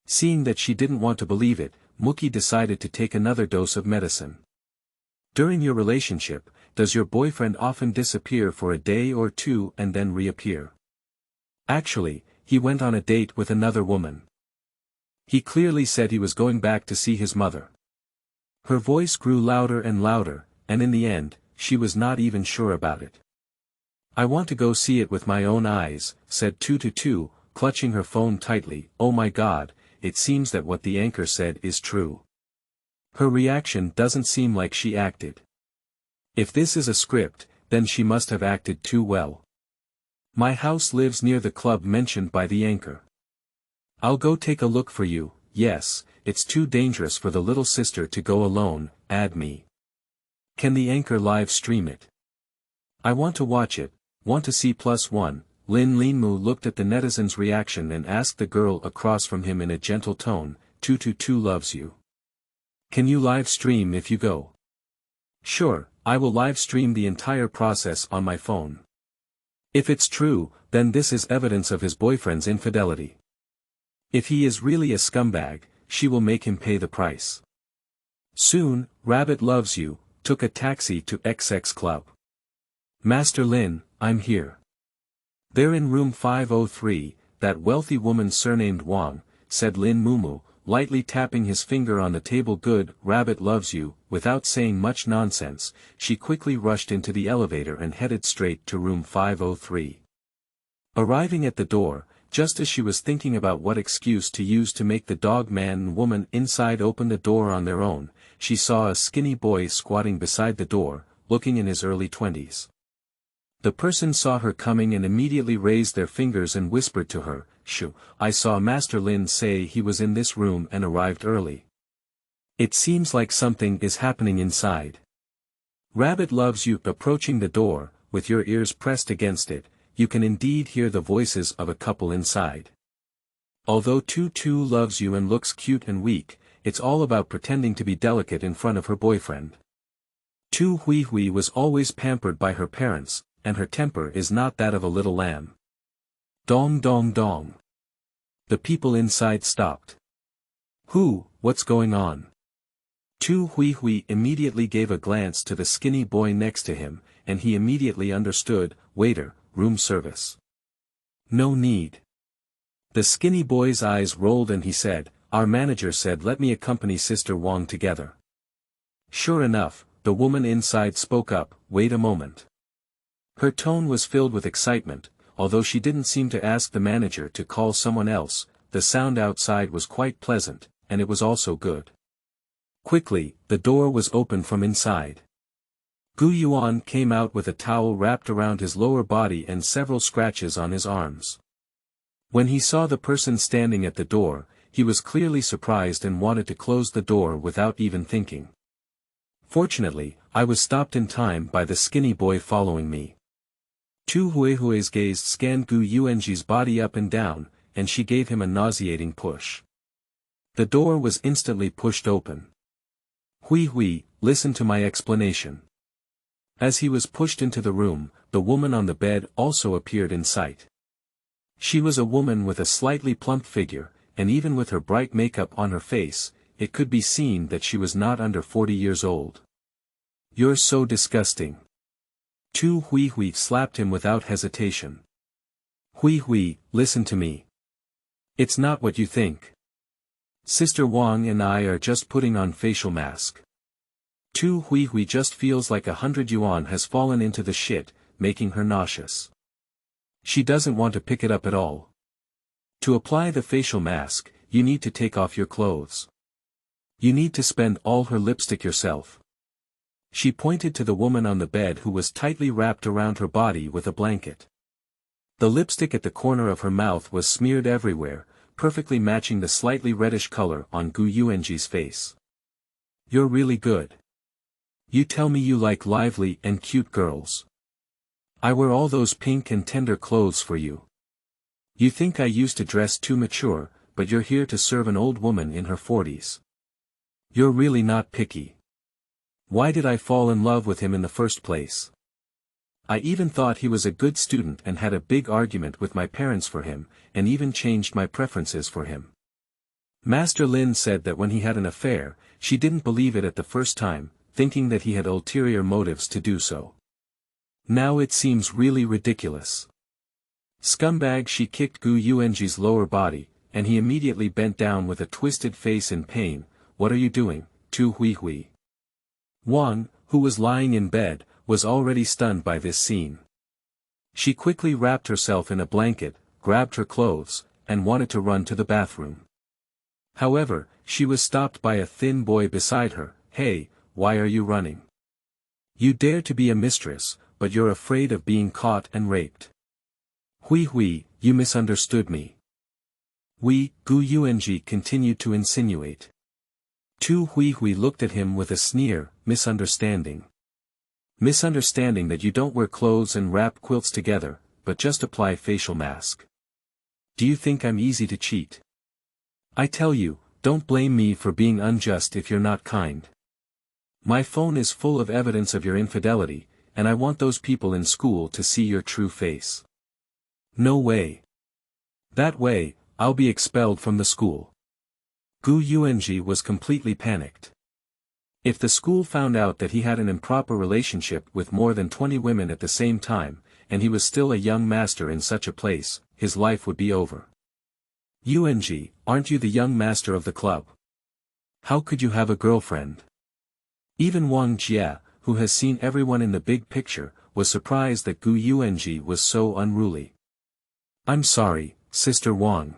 Seeing that she didn't want to believe it, Mookie decided to take another dose of medicine. During your relationship, does your boyfriend often disappear for a day or two and then reappear? Actually, he went on a date with another woman. He clearly said he was going back to see his mother. Her voice grew louder and louder, and in the end, she was not even sure about it. I want to go see it with my own eyes, said 222, clutching her phone tightly. Oh my God, it seems that what the anchor said is true. Her reaction doesn't seem like she acted. If this is a script, then she must have acted too well. My house lives near the club mentioned by the anchor. I'll go take a look for you. Yes, it's too dangerous for the little sister to go alone, add me. Can the anchor live stream it? I want to watch it, want to see +1. Linmu looked at the netizen's reaction and asked the girl across from him in a gentle tone, 222 loves you. Can you live stream if you go? Sure, I will live stream the entire process on my phone. If it's true, then this is evidence of his boyfriend's infidelity. If he is really a scumbag, she will make him pay the price. Soon, Rabbit Loves You took a taxi to XX Club. Master Lin, I'm here. They're in room 503, that wealthy woman surnamed Wang, said Linmu, lightly tapping his finger on the table. Good, Rabbit Loves You. Without saying much nonsense, she quickly rushed into the elevator and headed straight to room 503. Arriving at the door, just as she was thinking about what excuse to use to make the dog man and woman inside open the door on their own, she saw a skinny boy squatting beside the door, looking in his early 20s. The person saw her coming and immediately raised their fingers and whispered to her, "Shoo, I saw Master Lin say he was in this room and arrived early. It seems like something is happening inside." Rabbit Loves You. Approaching the door, with your ears pressed against it, you can indeed hear the voices of a couple inside. Although Tutu loves you and looks cute and weak, it's all about pretending to be delicate in front of her boyfriend. Tu Hui Hui was always pampered by her parents, and her temper is not that of a little lamb. Dong dong dong. The people inside stopped. What's going on? Tu Hui Hui immediately gave a glance to the skinny boy next to him, and he immediately understood. Waiter, room service. No need. The skinny boy's eyes rolled and he said, our manager said let me accompany Sister Wang together. Sure enough, the woman inside spoke up, wait a moment. Her tone was filled with excitement, although she didn't seem to ask the manager to call someone else. The sound outside was quite pleasant, and it was also good. Quickly, the door was opened from inside. Gu Yuan came out with a towel wrapped around his lower body and several scratches on his arms. When he saw the person standing at the door, he was clearly surprised and wanted to close the door without even thinking. Fortunately, I was stopped in time by the skinny boy following me. Tu Huihui's gaze scanned Gu Yuanji's body up and down, and she gave him a nauseating push. The door was instantly pushed open. Hui Hui, listen to my explanation. As he was pushed into the room, the woman on the bed also appeared in sight. She was a woman with a slightly plump figure, and even with her bright makeup on her face, it could be seen that she was not under 40 years old. You're so disgusting. Tu Hui Hui slapped him without hesitation. Hui Hui, listen to me. It's not what you think. Sister Wang and I are just putting on facial mask. Tu Hui Hui just feels like 100 yuan has fallen into the shit, making her nauseous. She doesn't want to pick it up at all. To apply the facial mask, you need to take off your clothes. You need to spend all her lipstick yourself. She pointed to the woman on the bed who was tightly wrapped around her body with a blanket. The lipstick at the corner of her mouth was smeared everywhere, perfectly matching the slightly reddish color on Gu Yuanji's face. You're really good. You tell me you like lively and cute girls. I wear all those pink and tender clothes for you. You think I used to dress too mature, but you're here to serve an old woman in her 40s. You're really not picky. Why did I fall in love with him in the first place? I even thought he was a good student and had a big argument with my parents for him, and even changed my preferences for him. Master Lin said that when he had an affair, she didn't believe it at the first time, thinking that he had ulterior motives to do so. Now it seems really ridiculous. Scumbag, she kicked Gu Yuanji's lower body, and he immediately bent down with a twisted face in pain. What are you doing, Tu Hui Hui? Wang, who was lying in bed, was already stunned by this scene. She quickly wrapped herself in a blanket, grabbed her clothes, and wanted to run to the bathroom. However, she was stopped by a thin boy beside her. Hey, why are you running? You dare to be a mistress, but you're afraid of being caught and raped. Hui Hui, you misunderstood me. Gu Yuanji continued to insinuate. Tu Hui Hui looked at him with a sneer. Misunderstanding. Misunderstanding that you don't wear clothes and wrap quilts together, but just apply facial mask. Do you think I'm easy to cheat? I tell you, don't blame me for being unjust if you're not kind. My phone is full of evidence of your infidelity, and I want those people in school to see your true face. No way. That way, I'll be expelled from the school. Gu Yuanji was completely panicked. If the school found out that he had an improper relationship with more than 20 women at the same time, and he was still a young master in such a place, his life would be over. Yuanji, aren't you the young master of the club? How could you have a girlfriend? Even Wang Jie, who has seen everyone in the big picture, was surprised that Gu Yuanji was so unruly. I'm sorry, Sister Wang.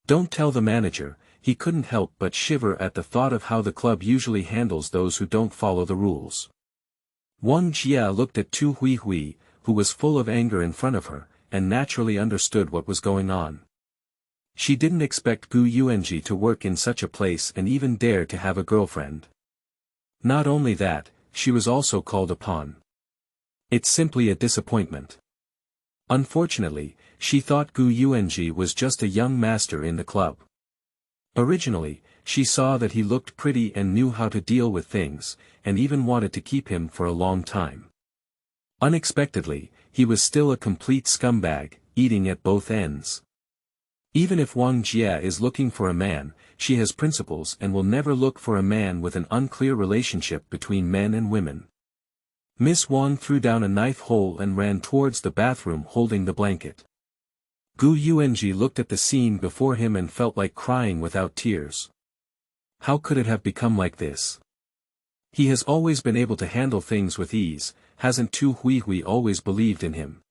Don't tell the manager. He couldn't help but shiver at the thought of how the club usually handles those who don't follow the rules. Wang Jie looked at Tu Hui, who was full of anger in front of her, and naturally understood what was going on. She didn't expect Gu Yuanji to work in such a place and even dare to have a girlfriend. Not only that, she was also called upon. It's simply a disappointment. Unfortunately, she thought Gu Yuanji was just a young master in the club. Originally, she saw that he looked pretty and knew how to deal with things, and even wanted to keep him for a long time. Unexpectedly, he was still a complete scumbag, eating at both ends. Even if Wang Jie is looking for a man, she has principles and will never look for a man with an unclear relationship between men and women. Miss Wang threw down a knife hole and ran towards the bathroom holding the blanket. Gu Yuanji looked at the scene before him and felt like crying without tears. How could it have become like this? He has always been able to handle things with ease, hasn't Tu Hui always believed in him?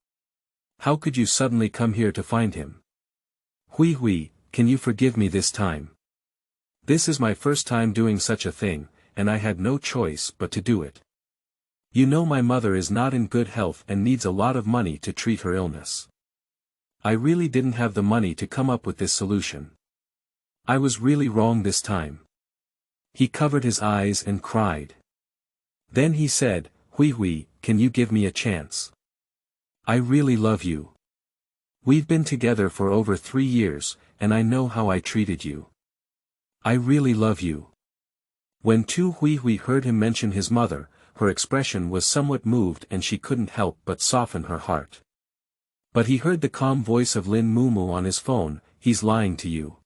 How could you suddenly come here to find him? Hui, can you forgive me this time? This is my first time doing such a thing, and I had no choice but to do it. You know my mother is not in good health and needs a lot of money to treat her illness. I really didn't have the money to come up with this solution. I was really wrong this time. He covered his eyes and cried. Then he said, Hui, can you give me a chance? I really love you. We've been together for over 3 years, and I know how I treated you. I really love you. When Tu Hui heard him mention his mother, her expression was somewhat moved and she couldn't help but soften her heart. But he heard the calm voice of Linmu on his phone, he's lying to you.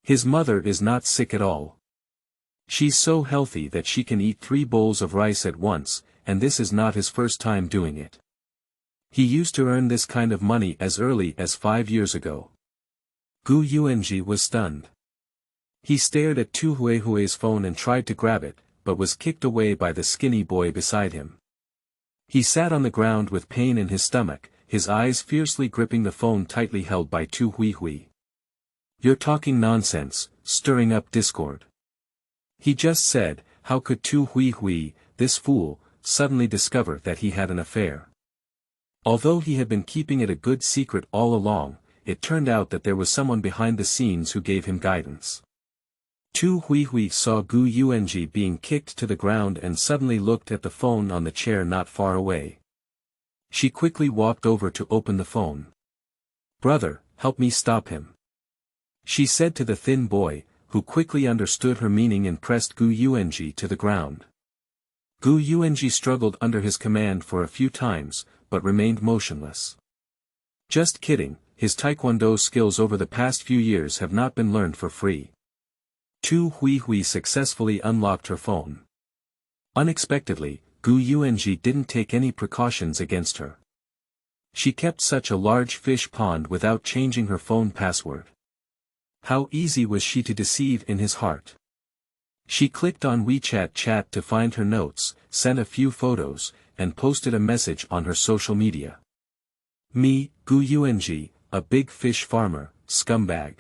His mother is not sick at all. She's so healthy that she can eat 3 bowls of rice at once, and this is not his first time doing it. He used to earn this kind of money as early as 5 years ago. Gu Yuanji was stunned. He stared at Tu Hui's phone and tried to grab it, but was kicked away by the skinny boy beside him. He sat on the ground with pain in his stomach, his eyes fiercely gripping the phone tightly held by Tu Hui. You're talking nonsense, stirring up discord. He just said, how could Tu Hui, this fool, suddenly discover that he had an affair? Although he had been keeping it a good secret all along, it turned out that there was someone behind the scenes who gave him guidance. Tu Hui saw Gu Yuanji being kicked to the ground and suddenly looked at the phone on the chair not far away. She quickly walked over to open the phone. Brother, help me stop him. She said to the thin boy, who quickly understood her meaning and pressed Gu Yuanji to the ground. Gu Yuanji struggled under his command for a few times, but remained motionless. Just kidding, his taekwondo skills over the past few years have not been learned for free. Tu Hui successfully unlocked her phone. Unexpectedly, Gu Yuanji didn't take any precautions against her. She kept such a large fish pond without changing her phone password. How easy was she to deceive in his heart? She clicked on WeChat chat to find her notes, sent a few photos, and posted a message on her social media. Me, Gu Yuanji, a big fish farmer, scumbag.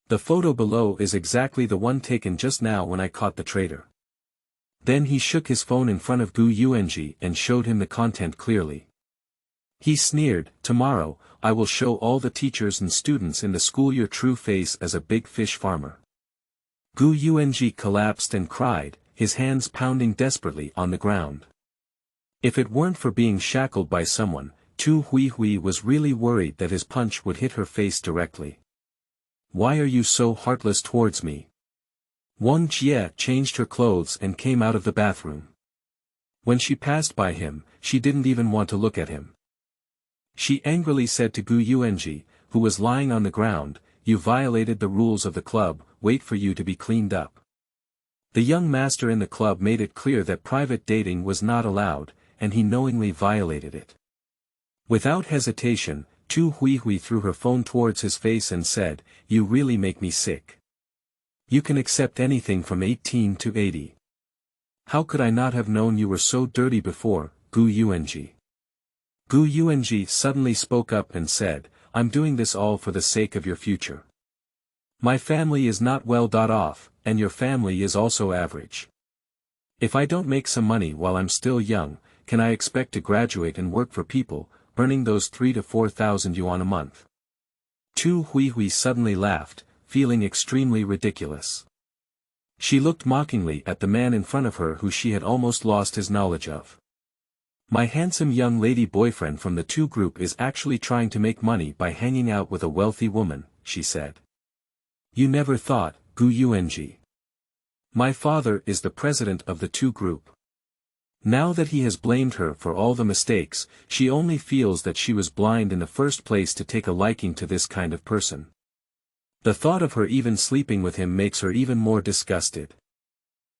The photo below is exactly the one taken just now when I caught the traitor. Then he shook his phone in front of Gu Yuanji and showed him the content clearly. He sneered, tomorrow, I will show all the teachers and students in the school your true face as a big fish farmer. Gu Yuanji collapsed and cried, his hands pounding desperately on the ground. If it weren't for being shackled by someone, Tu Hui was really worried that his punch would hit her face directly. Why are you so heartless towards me? Wang Jie changed her clothes and came out of the bathroom. When she passed by him, she didn't even want to look at him. She angrily said to Gu Yuanji, who was lying on the ground, "You violated the rules of the club, wait for you to be cleaned up." The young master in the club made it clear that private dating was not allowed, and he knowingly violated it. Without hesitation, Tu Huihui threw her phone towards his face and said, "You really make me sick. You can accept anything from 18 to 80. How could I not have known you were so dirty before, Gu Yuanji?" Gu Yuanji suddenly spoke up and said, "I'm doing this all for the sake of your future. My family is not well off, and your family is also average. If I don't make some money while I'm still young, can I expect to graduate and work for people, earning those 3,000 to 4,000 yuan a month?" Tu Huihui suddenly laughed, feeling extremely ridiculous. She looked mockingly at the man in front of her who she had almost lost his knowledge of. "My handsome young lady boyfriend from the Tu group is actually trying to make money by hanging out with a wealthy woman," she said. "You never thought, Gu Yuanji. My father is the president of the Tu group." Now that he has blamed her for all the mistakes, she only feels that she was blind in the first place to take a liking to this kind of person. The thought of her even sleeping with him makes her even more disgusted.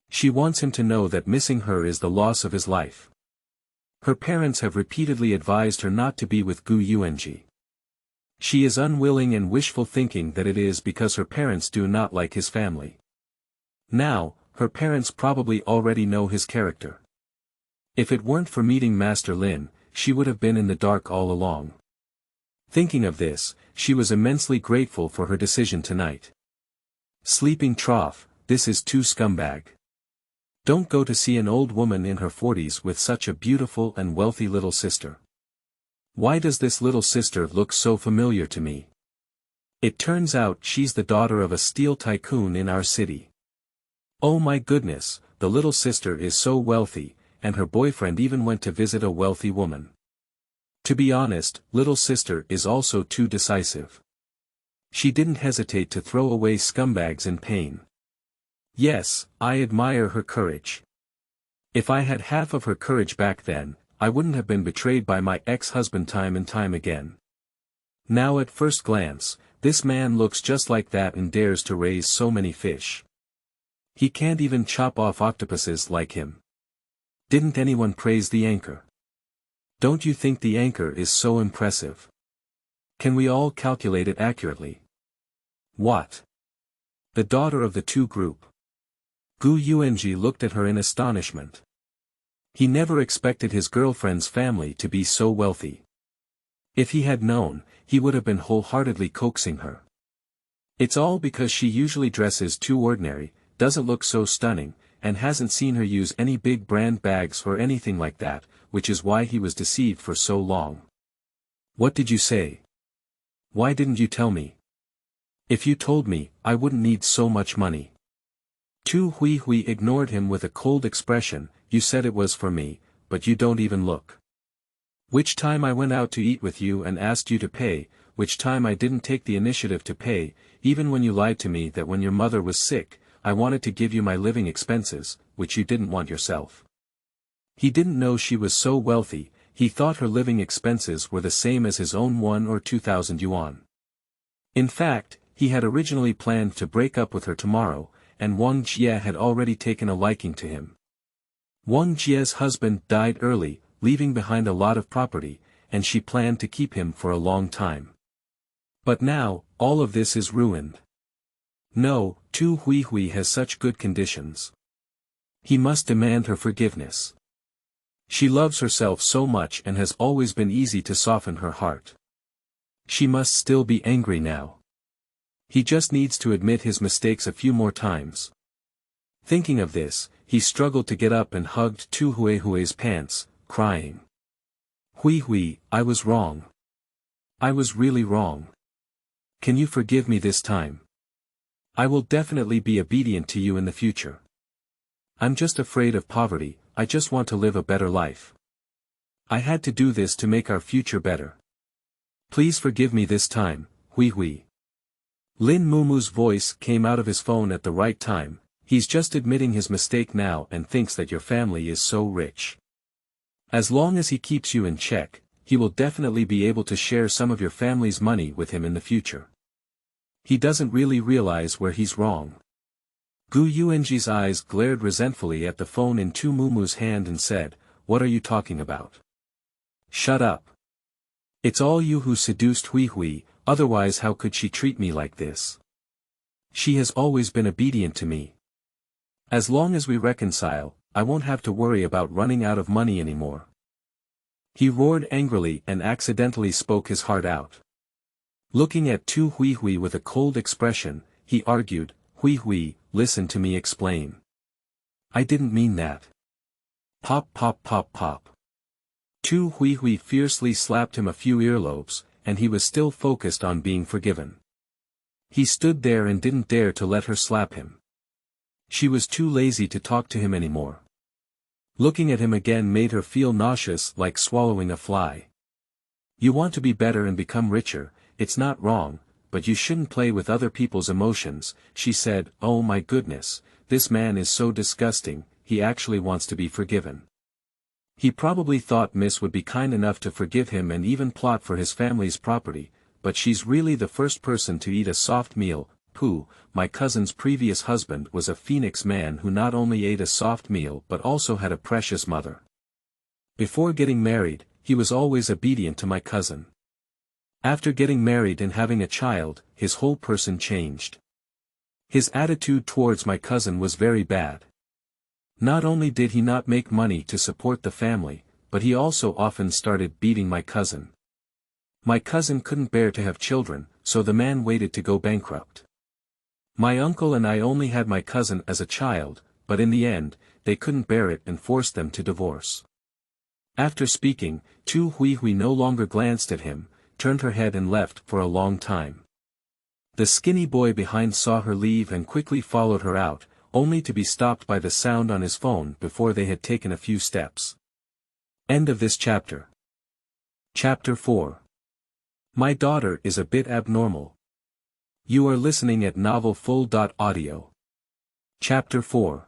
She wants him to know that missing her is the loss of his life. Her parents have repeatedly advised her not to be with Gu Yuanji. She is unwilling and wishful, thinking that it is because her parents do not like his family. Now, her parents probably already know his character. If it weren't for meeting Master Lin, she would have been in the dark all along. Thinking of this, she was immensely grateful for her decision tonight. Sleeping trough, this is too scumbag. Don't go to see an old woman in her 40s with such a beautiful and wealthy little sister. Why does this little sister look so familiar to me? It turns out she's the daughter of a steel tycoon in our city. Oh my goodness, the little sister is so wealthy, and her boyfriend even went to visit a wealthy woman. To be honest, little sister is also too decisive. She didn't hesitate to throw away scumbags in pain. Yes, I admire her courage. If I had half of her courage back then, I wouldn't have been betrayed by my ex-husband time and time again. Now at first glance, this man looks just like that and dares to raise so many fish. He can't even chop off octopuses like him. Didn't anyone praise the anchor? Don't you think the anchor is so impressive? Can we all calculate it accurately? What? The daughter of the Tu group. Gu Yuanji looked at her in astonishment. He never expected his girlfriend's family to be so wealthy. If he had known, he would have been wholeheartedly coaxing her. It's all because she usually dresses too ordinary, doesn't look so stunning, and hasn't seen her use any big brand bags or anything like that, which is why he was deceived for so long. What did you say? Why didn't you tell me? If you told me, I wouldn't need so much money. Tu Huihui ignored him with a cold expression. You said it was for me, but you don't even look. Which time I went out to eat with you and asked you to pay, which time I didn't take the initiative to pay, even when you lied to me that when your mother was sick, I wanted to give you my living expenses, which you didn't want yourself. He didn't know she was so wealthy, he thought her living expenses were the same as his own 1,000 or 2,000 yuan. In fact, he had originally planned to break up with her tomorrow, and Wang Jie had already taken a liking to him. Wang Jie's husband died early, leaving behind a lot of property, and she planned to keep him for a long time. But now, all of this is ruined. No, Tu Huihui has such good conditions. He must demand her forgiveness. She loves herself so much and has always been easy to soften her heart. She must still be angry now. He just needs to admit his mistakes a few more times. Thinking of this, he struggled to get up and hugged Tu Huihui's pants, crying. Huihui, I was wrong. I was really wrong. Can you forgive me this time? I will definitely be obedient to you in the future. I'm just afraid of poverty, I just want to live a better life. I had to do this to make our future better. Please forgive me this time, Huihui. Linmu's voice came out of his phone at the right time. He's just admitting his mistake now and thinks that your family is so rich. As long as he keeps you in check, he will definitely be able to share some of your family's money with him in the future. He doesn't really realize where he's wrong. Gu Yuanji's eyes glared resentfully at the phone in Tu Mumu's hand and said, "What are you talking about? Shut up. It's all you who seduced Hui Hui, otherwise how could she treat me like this? She has always been obedient to me. As long as we reconcile, I won't have to worry about running out of money anymore." He roared angrily and accidentally spoke his heart out. Looking at Tu Hui Hui with a cold expression, he argued, "Hui Hui, listen to me explain. I didn't mean that." Pop pop pop pop. Tu Hui Hui fiercely slapped him a few earlobes, and he was still focused on being forgiven. He stood there and didn't dare to let her slap him. She was too lazy to talk to him anymore. Looking at him again made her feel nauseous like swallowing a fly. "You want to be better and become richer, it's not wrong, but you shouldn't play with other people's emotions," she said. "Oh my goodness, this man is so disgusting, he actually wants to be forgiven." He probably thought Miss would be kind enough to forgive him and even plot for his family's property, but she's really the first person to eat a soft meal. Pooh, my cousin's previous husband was a Phoenix man who not only ate a soft meal but also had a precious mother. Before getting married, he was always obedient to my cousin. After getting married and having a child, his whole person changed. His attitude towards my cousin was very bad. Not only did he not make money to support the family, but he also often started beating my cousin. My cousin couldn't bear to have children, so the man waited to go bankrupt. My uncle and I only had my cousin as a child, but in the end, they couldn't bear it and forced them to divorce. After speaking, Tu Hui Hui no longer glanced at him, turned her head and left for a long time. The skinny boy behind saw her leave and quickly followed her out, only to be stopped by the sound on his phone before they had taken a few steps. End of this chapter. Chapter 4. My daughter is a bit abnormal. You are listening at novelfull.audio. Chapter 4.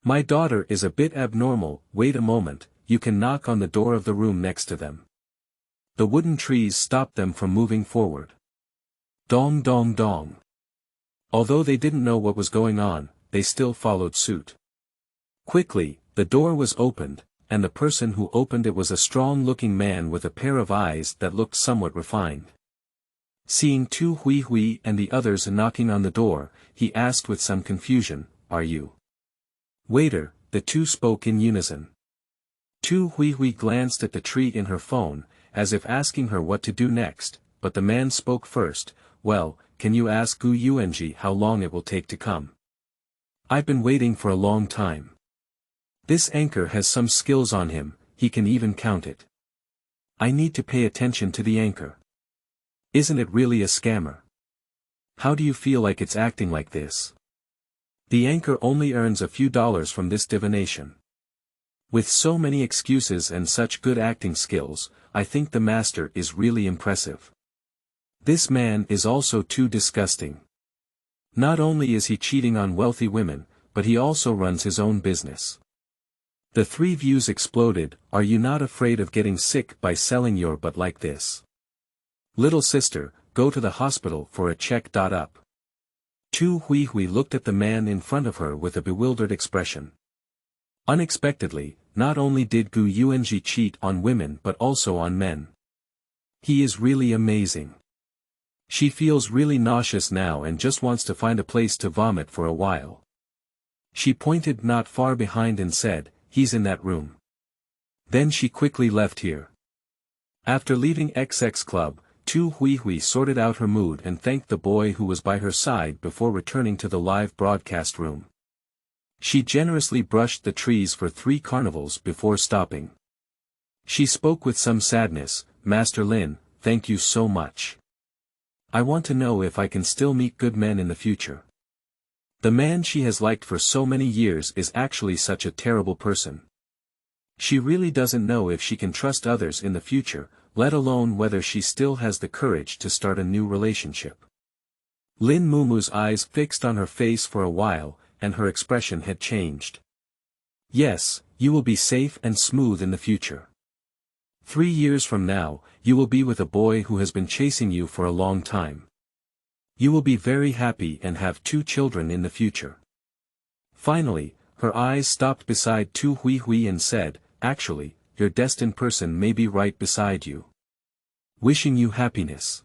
My daughter is a bit abnormal. Wait a moment, you can knock on the door of the room next to them. The wooden trees stopped them from moving forward. Dong dong dong. Although they didn't know what was going on, they still followed suit. Quickly, the door was opened, and the person who opened it was a strong-looking man with a pair of eyes that looked somewhat refined. Seeing Tu Hui Hui and the others knocking on the door, he asked with some confusion, "Are you?" "Waiter," the two spoke in unison. Tu Hui Hui glanced at the tree in her phone, as if asking her what to do next, but the man spoke first. "Well, can you ask Gu Yuanji how long it will take to come? I've been waiting for a long time. This anchor has some skills on him, he can even count it. I need to pay attention to the anchor. Isn't it really a scammer? How do you feel like it's acting like this? The anchor only earns a few dollars from this divination. With so many excuses and such good acting skills, I think the master is really impressive. This man is also too disgusting. Not only is he cheating on wealthy women, but he also runs his own business." The three views exploded. Are you not afraid of getting sick by selling your butt like this? Little sister, go to the hospital for a check. Up. Tu Hui Hui looked at the man in front of her with a bewildered expression. Unexpectedly, not only did Gu Yuanji cheat on women but also on men. He is really amazing. She feels really nauseous now and just wants to find a place to vomit for a while. She pointed not far behind and said, "He's in that room." Then she quickly left here. After leaving XX Club, Tu Hui Hui sorted out her mood and thanked the boy who was by her side before returning to the live broadcast room. She generously brushed the trees for 3 carnivals before stopping. She spoke with some sadness, "Master Lin, thank you so much. I want to know if I can still meet good men in the future. The man she has liked for so many years is actually such a terrible person. She really doesn't know if she can trust others in the future, let alone whether she still has the courage to start a new relationship." Lin Mumu's eyes fixed on her face for a while, and her expression had changed. Yes, you will be safe and smooth in the future. 3 years from now, you will be with a boy who has been chasing you for a long time. You will be very happy and have 2 children in the future. Finally, her eyes stopped beside Tu Hui and said, actually, your destined person may be right beside you. Wishing you happiness.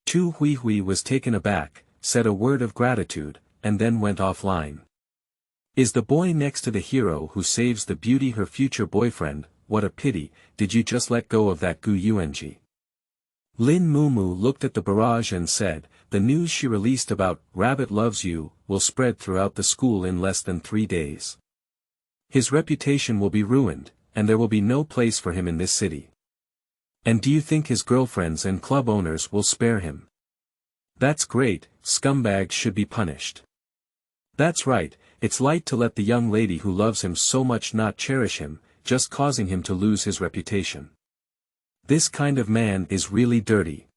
Tu Hui was taken aback, said a word of gratitude, and then went offline. Is the boy next to the hero who saves the beauty her future boyfriend? What a pity, did you just let go of that Gu Yuan? Linmu looked at the barrage and said, the news she released about "Rabbit Loves You" will spread throughout the school in less than 3 days. His reputation will be ruined, and there will be no place for him in this city. And do you think his girlfriends and club owners will spare him? That's great, scumbags should be punished. That's right, it's light to let the young lady who loves him so much not cherish him, just causing him to lose his reputation. This kind of man is really dirty.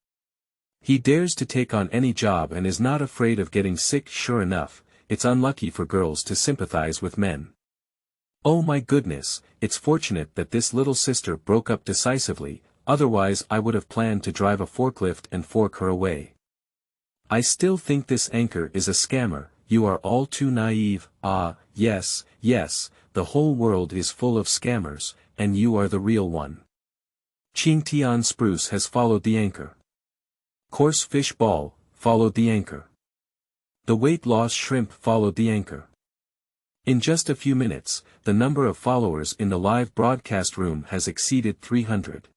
He dares to take on any job and is not afraid of getting sick. Sure enough, it's unlucky for girls to sympathize with men. Oh my goodness, it's fortunate that this little sister broke up decisively, otherwise I would have planned to drive a forklift and fork her away. I still think this anchor is a scammer. You are all too naive. Ah, yes, the whole world is full of scammers, and you are the real one. Qingtian Spruce has followed the anchor. Coarse Fish Ball followed the anchor. The Weight Loss Shrimp followed the anchor. In just a few minutes, the number of followers in the live broadcast room has exceeded 300.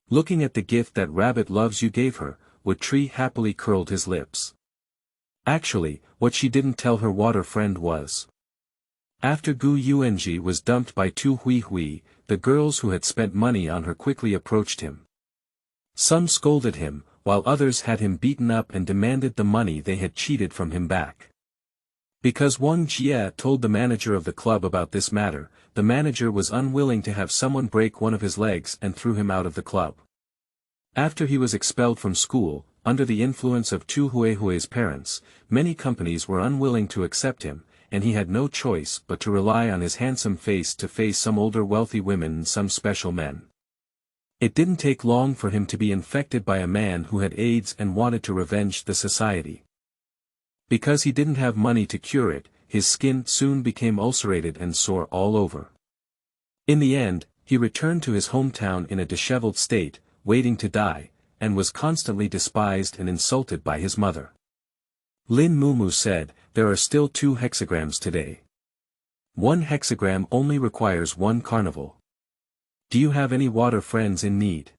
Looking at the gift that Rabbit Loves You gave her, Wood Tree happily curled his lips. Actually, what she didn't tell her water friend was. After Gu Yuanji was dumped by Tu Hui, the girls who had spent money on her quickly approached him. Some scolded him, while others had him beaten up and demanded the money they had cheated from him back. Because Wang Jie told the manager of the club about this matter, the manager was unwilling to have someone break one of his legs and threw him out of the club. After he was expelled from school, under the influence of Tu Hui's parents, many companies were unwilling to accept him, and he had no choice but to rely on his handsome face to face some older wealthy women and some special men. It didn't take long for him to be infected by a man who had AIDS and wanted to revenge the society. Because he didn't have money to cure it, his skin soon became ulcerated and sore all over. In the end, he returned to his hometown in a disheveled state, waiting to die, and was constantly despised and insulted by his mother. Linmu said, there are still 2 hexagrams today. 1 hexagram only requires 1 carnival. Do you have any water friends in need?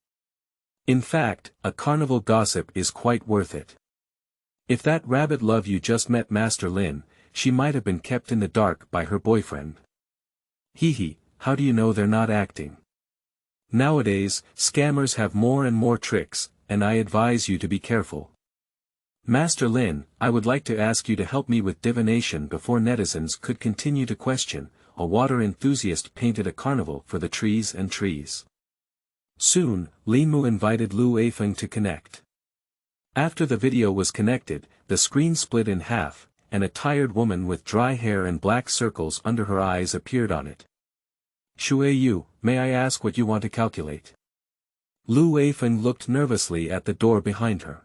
In fact, a carnival gossip is quite worth it. If that Rabbit Love You just met Master Lin, she might have been kept in the dark by her boyfriend. Hee, how do you know they're not acting? Nowadays, scammers have more and more tricks, and I advise you to be careful. Master Lin, I would like to ask you to help me with divination. Before netizens could continue to question, a water enthusiast painted a carnival for the trees and trees. Soon, Linmu invited Lu Eifeng to connect. After the video was connected, the screen split in half, and a tired woman with dry hair and black circles under her eyes appeared on it. Shuiyu, may I ask what you want to calculate? Lu Eifeng looked nervously at the door behind her.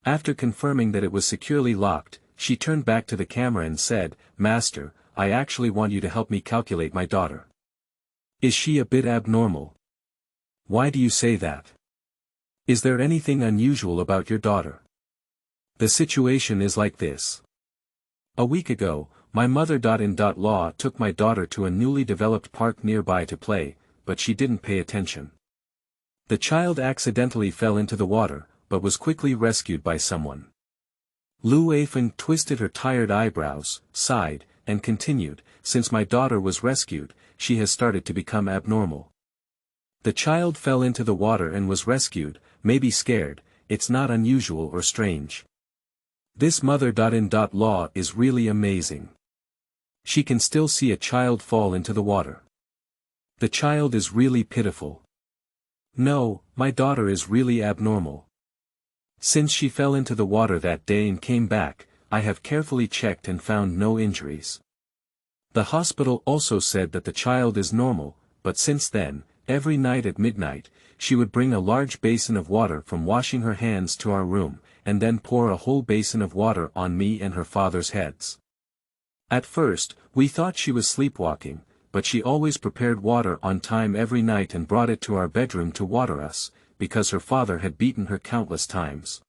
After confirming that it was securely locked, she turned back to the camera and said, Master, I actually want you to help me calculate my daughter. Is she a bit abnormal? Why do you say that? Is there anything unusual about your daughter? The situation is like this. A week ago, my mother-in-law took my daughter to a newly developed park nearby to play, but she didn't pay attention. The child accidentally fell into the water, but was quickly rescued by someone. Lu Eifeng twisted her tired eyebrows, sighed, and continued, since my daughter was rescued, she has started to become abnormal. The child fell into the water and was rescued, maybe scared, it's not unusual or strange. This mother-in-law is really amazing. She can still see a child fall into the water. The child is really pitiful. No, my daughter is really abnormal. Since she fell into the water that day and came back, I have carefully checked and found no injuries. The hospital also said that the child is normal, but since then, every night at midnight, she would bring a large basin of water from washing her hands to our room, and then pour a whole basin of water on me and her father's heads. At first, we thought she was sleepwalking, but she always prepared water on time every night and brought it to our bedroom to water us, because her father had beaten her countless times.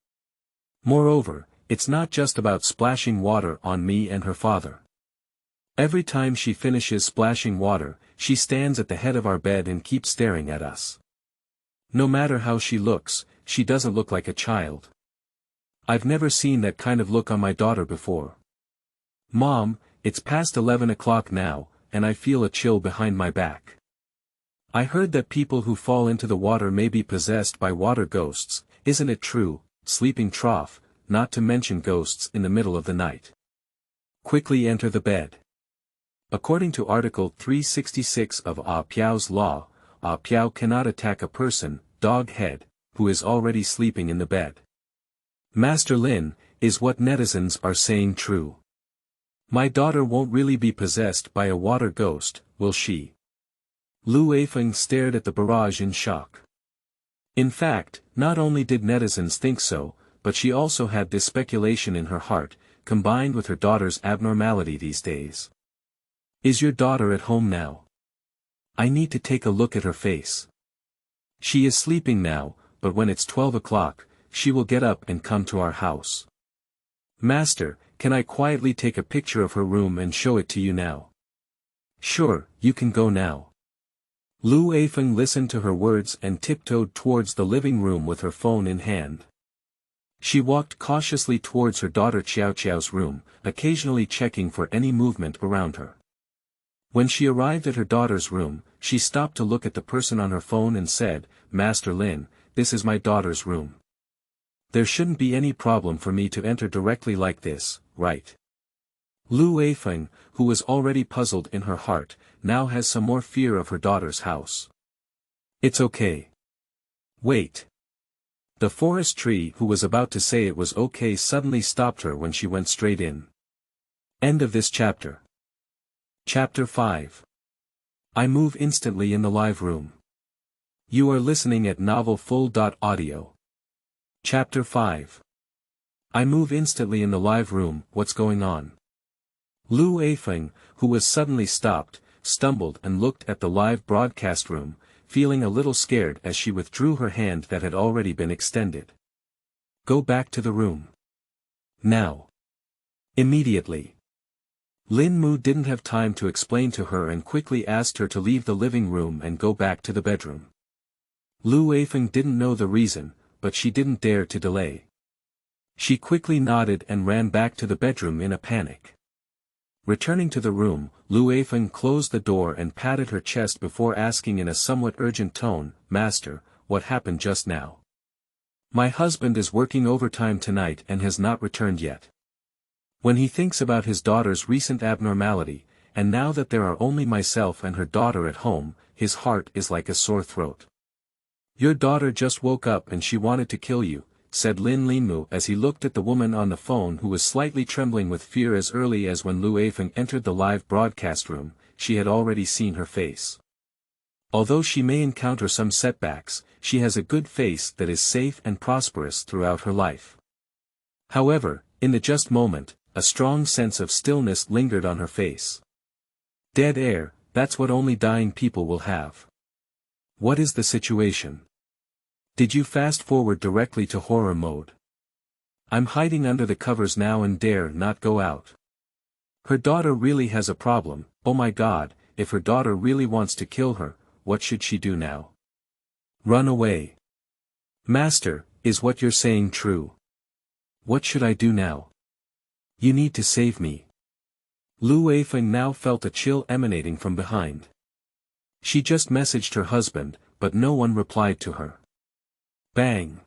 Moreover, it's not just about splashing water on me and her father. Every time she finishes splashing water, she stands at the head of our bed and keeps staring at us. No matter how she looks, she doesn't look like a child. I've never seen that kind of look on my daughter before. Mom, it's past 11 o'clock now, and I feel a chill behind my back. I heard that people who fall into the water may be possessed by water ghosts, isn't it true, sleeping trough, not to mention ghosts in the middle of the night. Quickly enter the bed. According to Article 366 of Ah Piao's law, Ah Piao cannot attack a person, dog head, who is already sleeping in the bed. Master Lin, is what netizens are saying true? My daughter won't really be possessed by a water ghost, will she? Lu Weifeng stared at the barrage in shock. In fact, not only did netizens think so, but she also had this speculation in her heart, combined with her daughter's abnormality these days. Is your daughter at home now? I need to take a look at her face. She is sleeping now, but when it's 12 o'clock, she will get up and come to our house. Master, can I quietly take a picture of her room and show it to you now? Sure, you can go now. Lu Weifeng listened to her words and tiptoed towards the living room with her phone in hand. She walked cautiously towards her daughter Xiao Xiao's room, occasionally checking for any movement around her. When she arrived at her daughter's room, she stopped to look at the person on her phone and said, Master Lin, this is my daughter's room. There shouldn't be any problem for me to enter directly like this, right? Lu Weifeng, who was already puzzled in her heart, now has some more fear of her daughter's house. It's okay. Wait. The forest tree who was about to say it was okay suddenly stopped her when she went straight in. End of this chapter. Chapter 5. I move instantly in the live room. You are listening at novelfull.audio. Chapter 5. I move instantly in the live room, what's going on? Lu Weifeng, who was suddenly stopped, stumbled and looked at the live broadcast room, feeling a little scared as she withdrew her hand that had already been extended. Go back to the room. Now. Immediately. Linmu didn't have time to explain to her and quickly asked her to leave the living room and go back to the bedroom. Lu Weifeng didn't know the reason, but she didn't dare to delay. She quickly nodded and ran back to the bedroom in a panic. Returning to the room, Lu Weifeng closed the door and patted her chest before asking in a somewhat urgent tone, Master, what happened just now? My husband is working overtime tonight and has not returned yet. When he thinks about his daughter's recent abnormality, and now that there are only myself and her daughter at home, his heart is like a sore throat. Your daughter just woke up and she wanted to kill you, said Linmu as he looked at the woman on the phone who was slightly trembling with fear. As early as when Lu Weifeng entered the live broadcast room, she had already seen her face. Although she may encounter some setbacks, she has a good face that is safe and prosperous throughout her life. However, in the just moment, a strong sense of stillness lingered on her face. Dead air, that's what only dying people will have. What is the situation? Did you fast forward directly to horror mode? I'm hiding under the covers now and dare not go out. Her daughter really has a problem. Oh my God, if her daughter really wants to kill her, what should she do now? Run away. Master, is what you're saying true? What should I do now? You need to save me. Lu Weifeng now felt a chill emanating from behind. She just messaged her husband, but no one replied to her. Bang!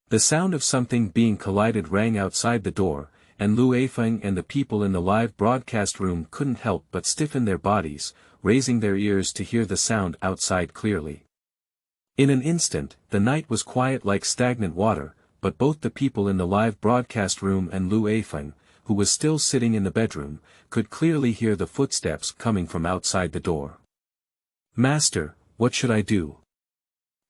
The sound of something being collided rang outside the door, and Lu Weifeng and the people in the live broadcast room couldn't help but stiffen their bodies, raising their ears to hear the sound outside clearly. In an instant, the night was quiet like stagnant water, but both the people in the live broadcast room and Lu Weifeng, who was still sitting in the bedroom, could clearly hear the footsteps coming from outside the door. "Master, what should I do?"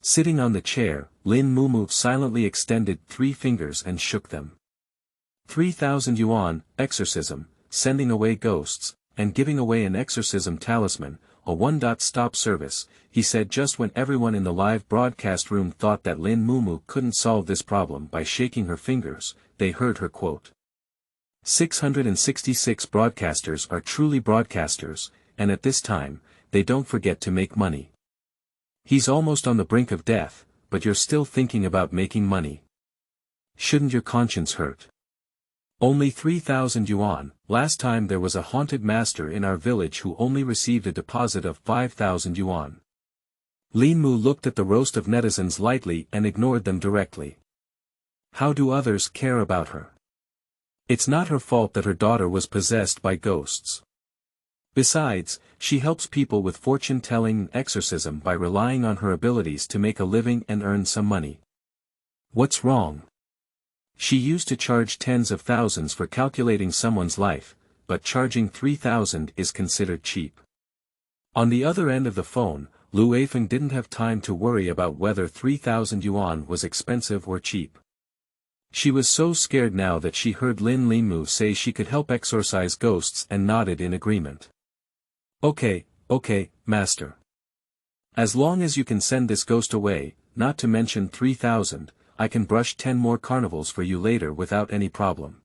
Sitting on the chair, Linmu silently extended 3 fingers and shook them. 3,000 yuan, exorcism, sending away ghosts, and giving away an exorcism talisman, a one-stop service, he said just when everyone in the live broadcast room thought that Linmu couldn't solve this problem by shaking her fingers. They heard her quote. 666 broadcasters are truly broadcasters, and at this time, they don't forget to make money. He's almost on the brink of death, but you're still thinking about making money. Shouldn't your conscience hurt? Only 3,000 yuan. Last time there was a haunted master in our village who only received a deposit of 5,000 yuan. Linmu looked at the roast of netizens lightly and ignored them directly. How do others care about her? It's not her fault that her daughter was possessed by ghosts. Besides, she helps people with fortune-telling and exorcism by relying on her abilities to make a living and earn some money. What's wrong? She used to charge tens of thousands for calculating someone's life, but charging 3,000 is considered cheap. On the other end of the phone, Lu Weifeng didn't have time to worry about whether 3,000 yuan was expensive or cheap. She was so scared now that she heard Linmu say she could help exorcise ghosts and nodded in agreement. Okay, master. As long as you can send this ghost away, not to mention 3,000, I can brush 10 more carnivals for you later without any problem.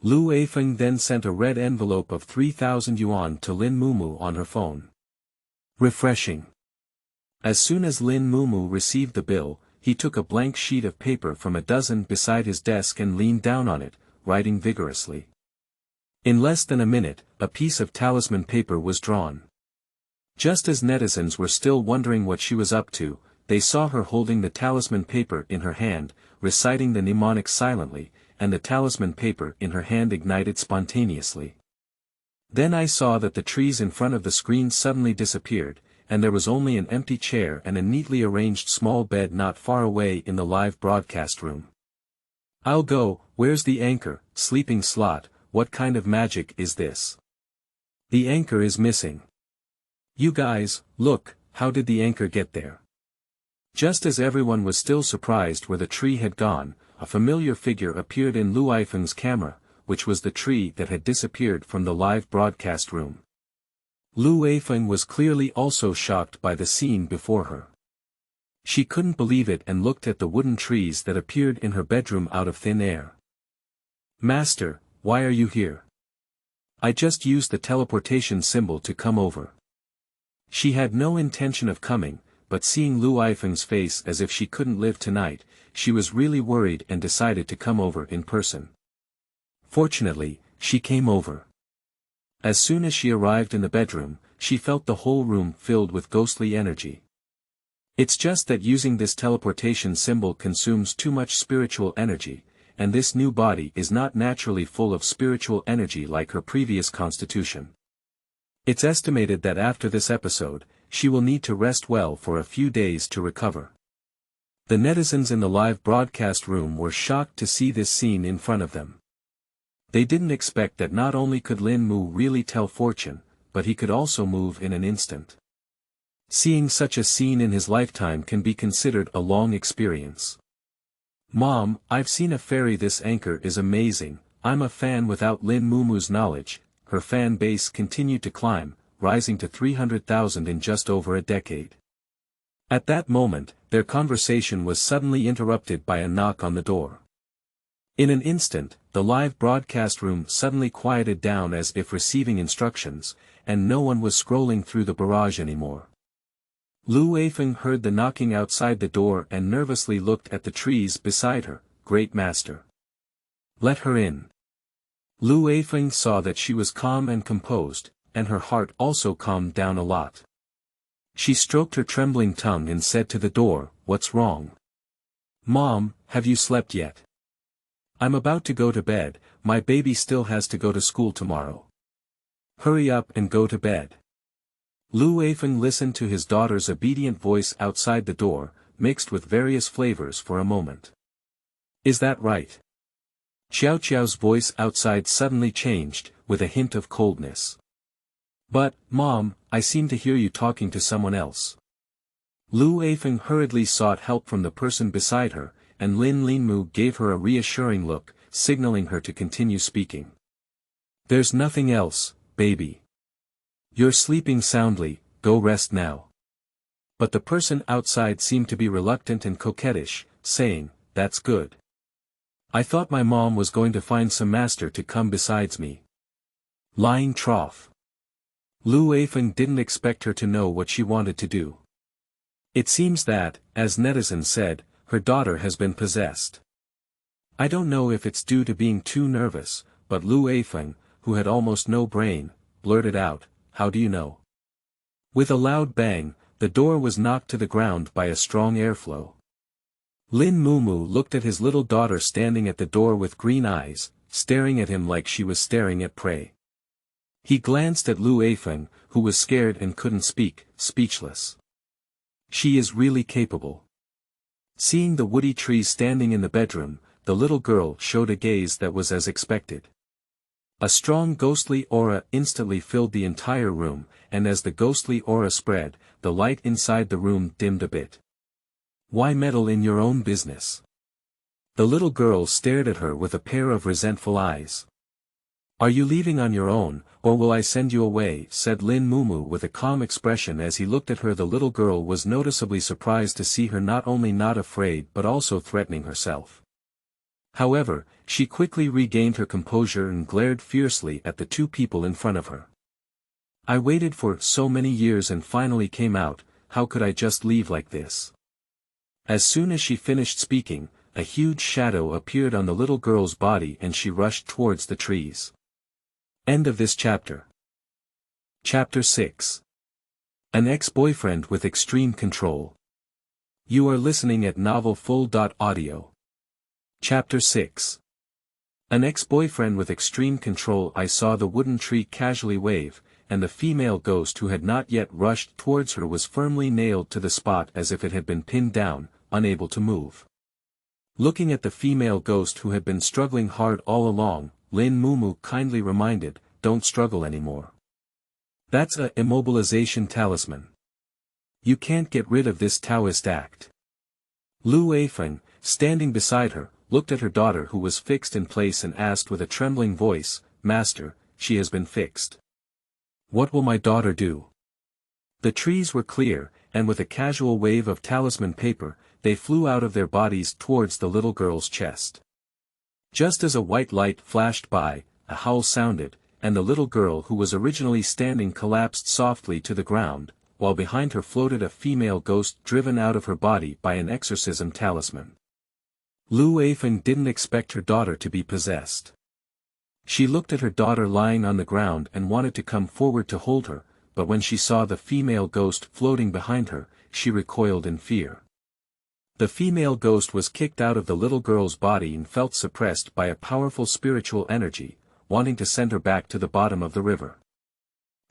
Lu Weifeng then sent a red envelope of 3,000 yuan to Linmu on her phone. Refreshing. As soon as Linmu received the bill, he took a blank sheet of paper from a dozen beside his desk and leaned down on it, writing vigorously. In less than a minute, a piece of talisman paper was drawn. Just as netizens were still wondering what she was up to, they saw her holding the talisman paper in her hand, reciting the mnemonic silently, and the talisman paper in her hand ignited spontaneously. Then I saw that the trees in front of the screen suddenly disappeared, and there was only an empty chair and a neatly arranged small bed not far away in the live broadcast room. I'll go. Where's the anchor, sleeping slot? What kind of magic is this? The anchor is missing. You guys, look, how did the anchor get there? Just as everyone was still surprised where the tree had gone, a familiar figure appeared in Lu Weifeng's camera, which was the tree that had disappeared from the live broadcast room. Lu Weifeng was clearly also shocked by the scene before her. She couldn't believe it and looked at the wooden trees that appeared in her bedroom out of thin air. Master, why are you here? I just used the teleportation symbol to come over. She had no intention of coming, but seeing Lu Weifeng's face as if she couldn't live tonight, she was really worried and decided to come over in person. Fortunately, she came over. As soon as she arrived in the bedroom, she felt the whole room filled with ghostly energy. It's just that using this teleportation symbol consumes too much spiritual energy, and this new body is not naturally full of spiritual energy like her previous constitution. It's estimated that after this episode, she will need to rest well for a few days to recover. The netizens in the live broadcast room were shocked to see this scene in front of them. They didn't expect that not only could Linmu really tell fortune, but he could also move in an instant. Seeing such a scene in his lifetime can be considered a long experience. Mom, I've seen a fairy. This anchor is amazing. I'm a fan. Without Linmu's knowledge, her fan base continued to climb, rising to 300,000 in just over a decade. At that moment, their conversation was suddenly interrupted by a knock on the door. In an instant, the live broadcast room suddenly quieted down as if receiving instructions, and no one was scrolling through the barrage anymore. Lu Weifeng heard the knocking outside the door and nervously looked at the trees beside her. Great master. Let her in. Lu Weifeng saw that she was calm and composed, and her heart also calmed down a lot. She stroked her trembling tongue and said to the door, "What's wrong? Mom, have you slept yet? I'm about to go to bed, my baby still has to go to school tomorrow. Hurry up and go to bed." Lu Weifeng listened to his daughter's obedient voice outside the door, mixed with various flavors for a moment. Is that right? Xiao Qiao's voice outside suddenly changed, with a hint of coldness. But, Mom, I seem to hear you talking to someone else. Lu Eifeng hurriedly sought help from the person beside her, and Linmu gave her a reassuring look, signaling her to continue speaking. There's nothing else, baby. You're sleeping soundly, go rest now. But the person outside seemed to be reluctant and coquettish, saying, That's good. I thought my mom was going to find some master to come besides me. Lying trough. Lu Eifeng didn't expect her to know what she wanted to do. It seems that, as netizens said, her daughter has been possessed. I don't know if it's due to being too nervous, but Lu Eifeng, who had almost no brain, blurted out, How do you know? With a loud bang, the door was knocked to the ground by a strong airflow. Linmu looked at his little daughter standing at the door with green eyes, staring at him like she was staring at prey. He glanced at Lu Eifeng, who was scared and couldn't speak, speechless. She is really capable. Seeing the woody tree standing in the bedroom, the little girl showed a gaze that was as expected. A strong ghostly aura instantly filled the entire room, and as the ghostly aura spread, the light inside the room dimmed a bit. Why meddle in your own business? The little girl stared at her with a pair of resentful eyes. Are you leaving on your own, or will I send you away? Said Linmu with a calm expression as he looked at her. The little girl was noticeably surprised to see her not only not afraid but also threatening herself. However, she quickly regained her composure and glared fiercely at the two people in front of her. I waited for so many years and finally came out, how could I just leave like this? As soon as she finished speaking, a huge shadow appeared on the little girl's body and she rushed towards the trees. End of this chapter. Chapter 6. An ex-boyfriend with extreme control. You are listening at novelfull.audio. Chapter 6. An ex-boyfriend with extreme control. I saw the wooden tree casually wave, and the female ghost who had not yet rushed towards her was firmly nailed to the spot as if it had been pinned down, unable to move. Looking at the female ghost who had been struggling hard all along, Linmu kindly reminded, Don't struggle anymore. That's a immobilization talisman. You can't get rid of this Taoist act. Lu Eifeng, standing beside her, looked at her daughter who was fixed in place and asked with a trembling voice, Master, she has been fixed. What will my daughter do? The trees were clear, and with a casual wave of talisman paper, they flew out of their bodies towards the little girl's chest. Just as a white light flashed by, a howl sounded, and the little girl who was originally standing collapsed softly to the ground, while behind her floated a female ghost driven out of her body by an exorcism talisman. Lu Eifeng didn't expect her daughter to be possessed. She looked at her daughter lying on the ground and wanted to come forward to hold her, but when she saw the female ghost floating behind her, she recoiled in fear. The female ghost was kicked out of the little girl's body and felt suppressed by a powerful spiritual energy, wanting to send her back to the bottom of the river.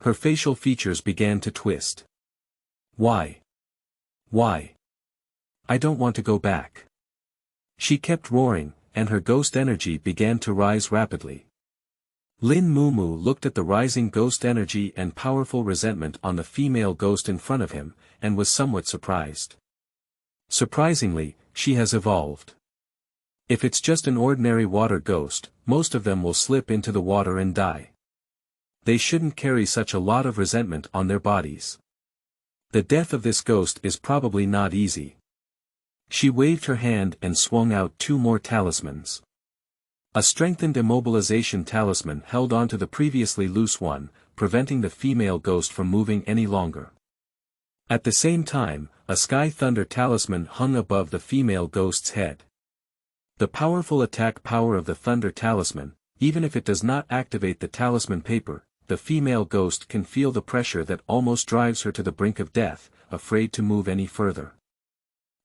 Her facial features began to twist. Why? Why? I don't want to go back. She kept roaring, and her ghost energy began to rise rapidly. Linmu looked at the rising ghost energy and powerful resentment on the female ghost in front of him, and was somewhat surprised. Surprisingly, she has evolved. If it's just an ordinary water ghost, most of them will slip into the water and die. They shouldn't carry such a lot of resentment on their bodies. The death of this ghost is probably not easy. She waved her hand and swung out two more talismans. A strengthened immobilization talisman held onto the previously loose one, preventing the female ghost from moving any longer. At the same time, a sky thunder talisman hung above the female ghost's head. The powerful attack power of the thunder talisman, even if it does not activate the talisman paper, the female ghost can feel the pressure that almost drives her to the brink of death, afraid to move any further.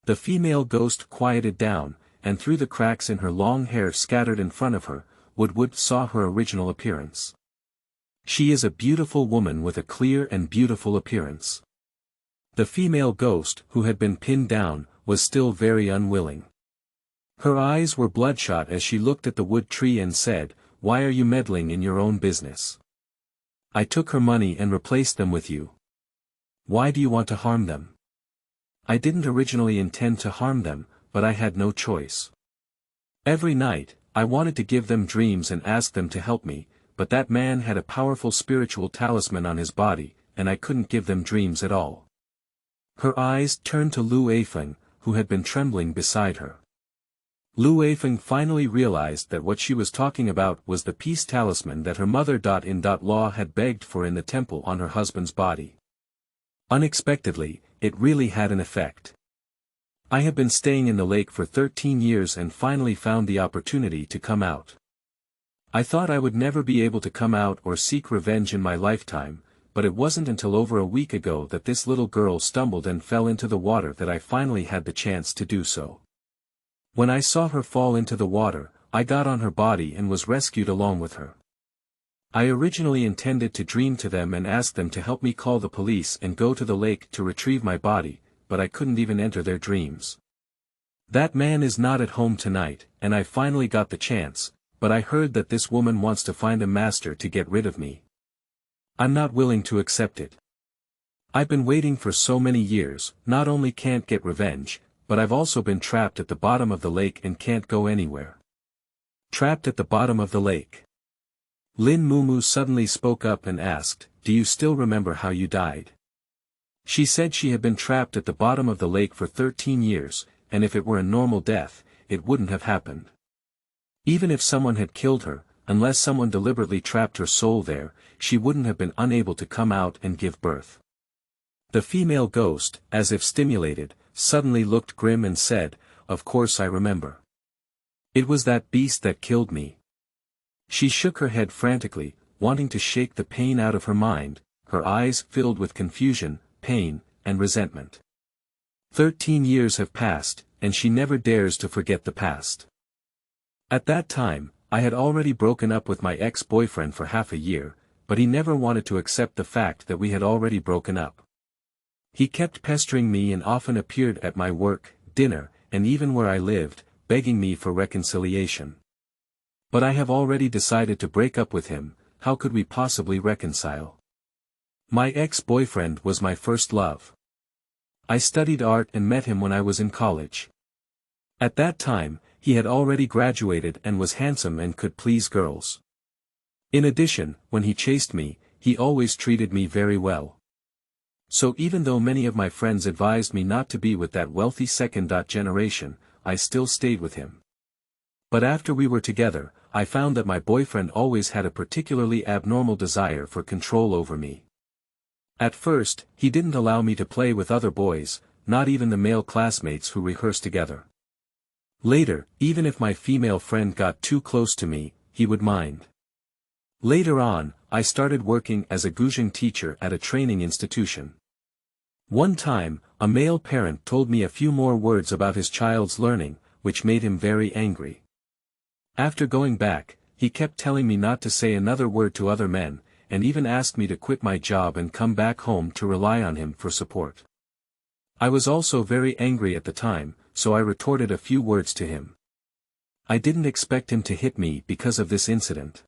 The female ghost quieted down, and through the cracks in her long hair scattered in front of her, Woodwood saw her original appearance. She is a beautiful woman with a clear and beautiful appearance. The female ghost, who had been pinned down, was still very unwilling. Her eyes were bloodshot as she looked at the wood tree and said, "Why are you meddling in your own business? I took her money and replaced them with you. Why do you want to harm them?" "I didn't originally intend to harm them, but I had no choice. Every night, I wanted to give them dreams and ask them to help me, but that man had a powerful spiritual talisman on his body, and I couldn't give them dreams at all." Her eyes turned to Lu Eifeng, who had been trembling beside her. Lu Eifeng finally realized that what she was talking about was the peace talisman that her mother-in-law had begged for in the temple on her husband's body. Unexpectedly, it really had an effect. "I have been staying in the lake for 13 years and finally found the opportunity to come out. I thought I would never be able to come out or seek revenge in my lifetime, but it wasn't until over a week ago that this little girl stumbled and fell into the water that I finally had the chance to do so. When I saw her fall into the water, I got on her body and was rescued along with her. I originally intended to dream to them and ask them to help me call the police and go to the lake to retrieve my body, but I couldn't even enter their dreams. That man is not at home tonight, and I finally got the chance, but I heard that this woman wants to find a master to get rid of me. I'm not willing to accept it. I've been waiting for so many years, not only can't get revenge, but I've also been trapped at the bottom of the lake and can't go anywhere." Trapped at the bottom of the lake. Linmu suddenly spoke up and asked, "Do you still remember how you died?" She said she had been trapped at the bottom of the lake for 13 years, and if it were a normal death, it wouldn't have happened. Even if someone had killed her, unless someone deliberately trapped her soul there, she wouldn't have been unable to come out and give birth. The female ghost, as if stimulated, suddenly looked grim and said, "Of course I remember. It was that beast that killed me." She shook her head frantically, wanting to shake the pain out of her mind, her eyes filled with confusion, pain, and resentment. 13 years have passed, and she never dares to forget the past. At that time, I had already broken up with my ex-boyfriend for half a year, but he never wanted to accept the fact that we had already broken up. He kept pestering me and often appeared at my work, dinner, and even where I lived, begging me for reconciliation. But I have already decided to break up with him. How could we possibly reconcile? My ex-boyfriend was my first love. I studied art and met him when I was in college. At that time, he had already graduated and was handsome and could please girls. In addition, when he chased me, he always treated me very well. So even though many of my friends advised me not to be with that wealthy second generation, I still stayed with him. But after we were together, I found that my boyfriend always had a particularly abnormal desire for control over me. At first, he didn't allow me to play with other boys, not even the male classmates who rehearsed together. Later, even if my female friend got too close to me, he would mind. Later on, I started working as a Guzheng teacher at a training institution. One time, a male parent told me a few more words about his child's learning, which made him very angry. After going back, he kept telling me not to say another word to other men, and even asked me to quit my job and come back home to rely on him for support. I was also very angry at the time, so I retorted a few words to him. I didn't expect him to hit me because of this incident.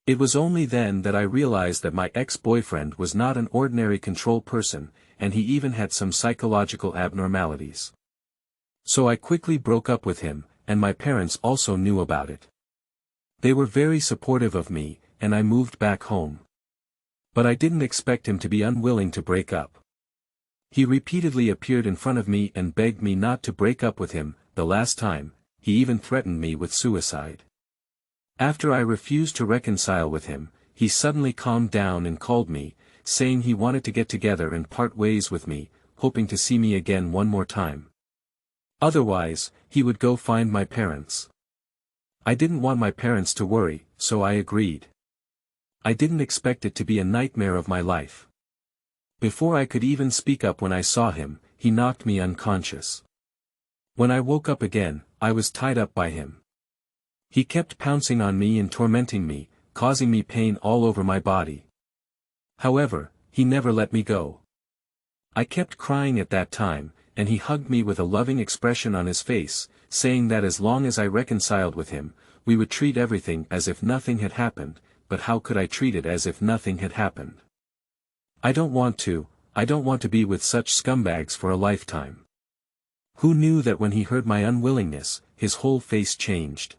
It was only then that I realized that my ex-boyfriend was not an ordinary control person, and he even had some psychological abnormalities. So I quickly broke up with him, and my parents also knew about it. They were very supportive of me, and I moved back home. But I didn't expect him to be unwilling to break up. He repeatedly appeared in front of me and begged me not to break up with him. The last time, he even threatened me with suicide. After I refused to reconcile with him, he suddenly calmed down and called me, saying he wanted to get together and part ways with me, hoping to see me again one more time. Otherwise, he would go find my parents. I didn't want my parents to worry, so I agreed. I didn't expect it to be a nightmare of my life. Before I could even speak up when I saw him, he knocked me unconscious. When I woke up again, I was tied up by him. He kept pouncing on me and tormenting me, causing me pain all over my body. However, he never let me go. I kept crying at that time, and he hugged me with a loving expression on his face, saying that as long as I reconciled with him, we would treat everything as if nothing had happened, but how could I treat it as if nothing had happened? I don't want to be with such scumbags for a lifetime. Who knew that when he heard my unwillingness, his whole face changed.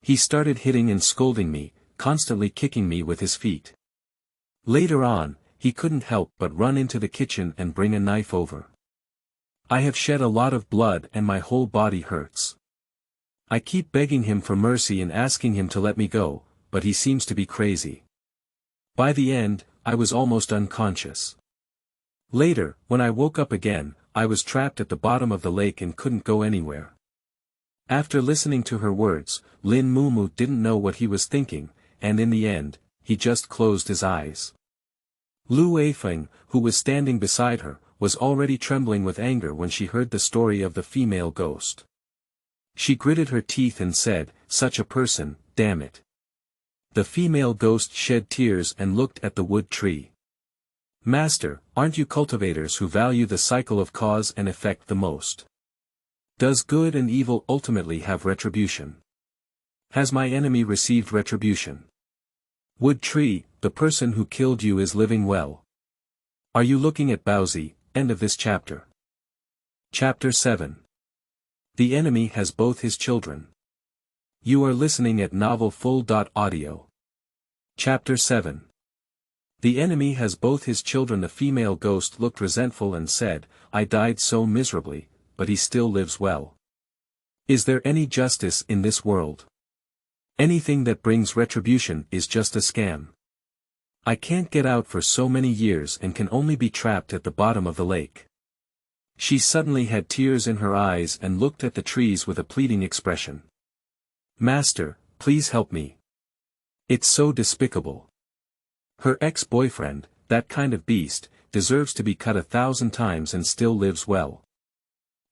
He started hitting and scolding me, constantly kicking me with his feet. Later on, he couldn't help but run into the kitchen and bring a knife over. I have shed a lot of blood and my whole body hurts. I keep begging him for mercy and asking him to let me go, but he seems to be crazy. By the end, I was almost unconscious. Later, when I woke up again, I was trapped at the bottom of the lake and couldn't go anywhere. After listening to her words, Linmu didn't know what he was thinking, and in the end, he just closed his eyes. Lu Weifeng, who was standing beside her, was already trembling with anger when she heard the story of the female ghost. She gritted her teeth and said, "Such a person, damn it." The female ghost shed tears and looked at the wood tree. "Master, aren't you cultivators who value the cycle of cause and effect the most? Does good and evil ultimately have retribution? Has my enemy received retribution? Wood tree, the person who killed you is living well. Are you looking at Baozi?" End of this chapter. Chapter 7. The enemy has both his children. You are listening at novelfull.audio. Chapter 7. The enemy has both his children. The female ghost looked resentful and said, "I died so miserably, but he still lives well. Is there any justice in this world? Anything that brings retribution is just a scam. I can't get out for so many years and can only be trapped at the bottom of the lake." She suddenly had tears in her eyes and looked at the trees with a pleading expression. "Master, please help me. It's so despicable. Her ex-boyfriend, that kind of beast, deserves to be cut 1,000 times and still lives well.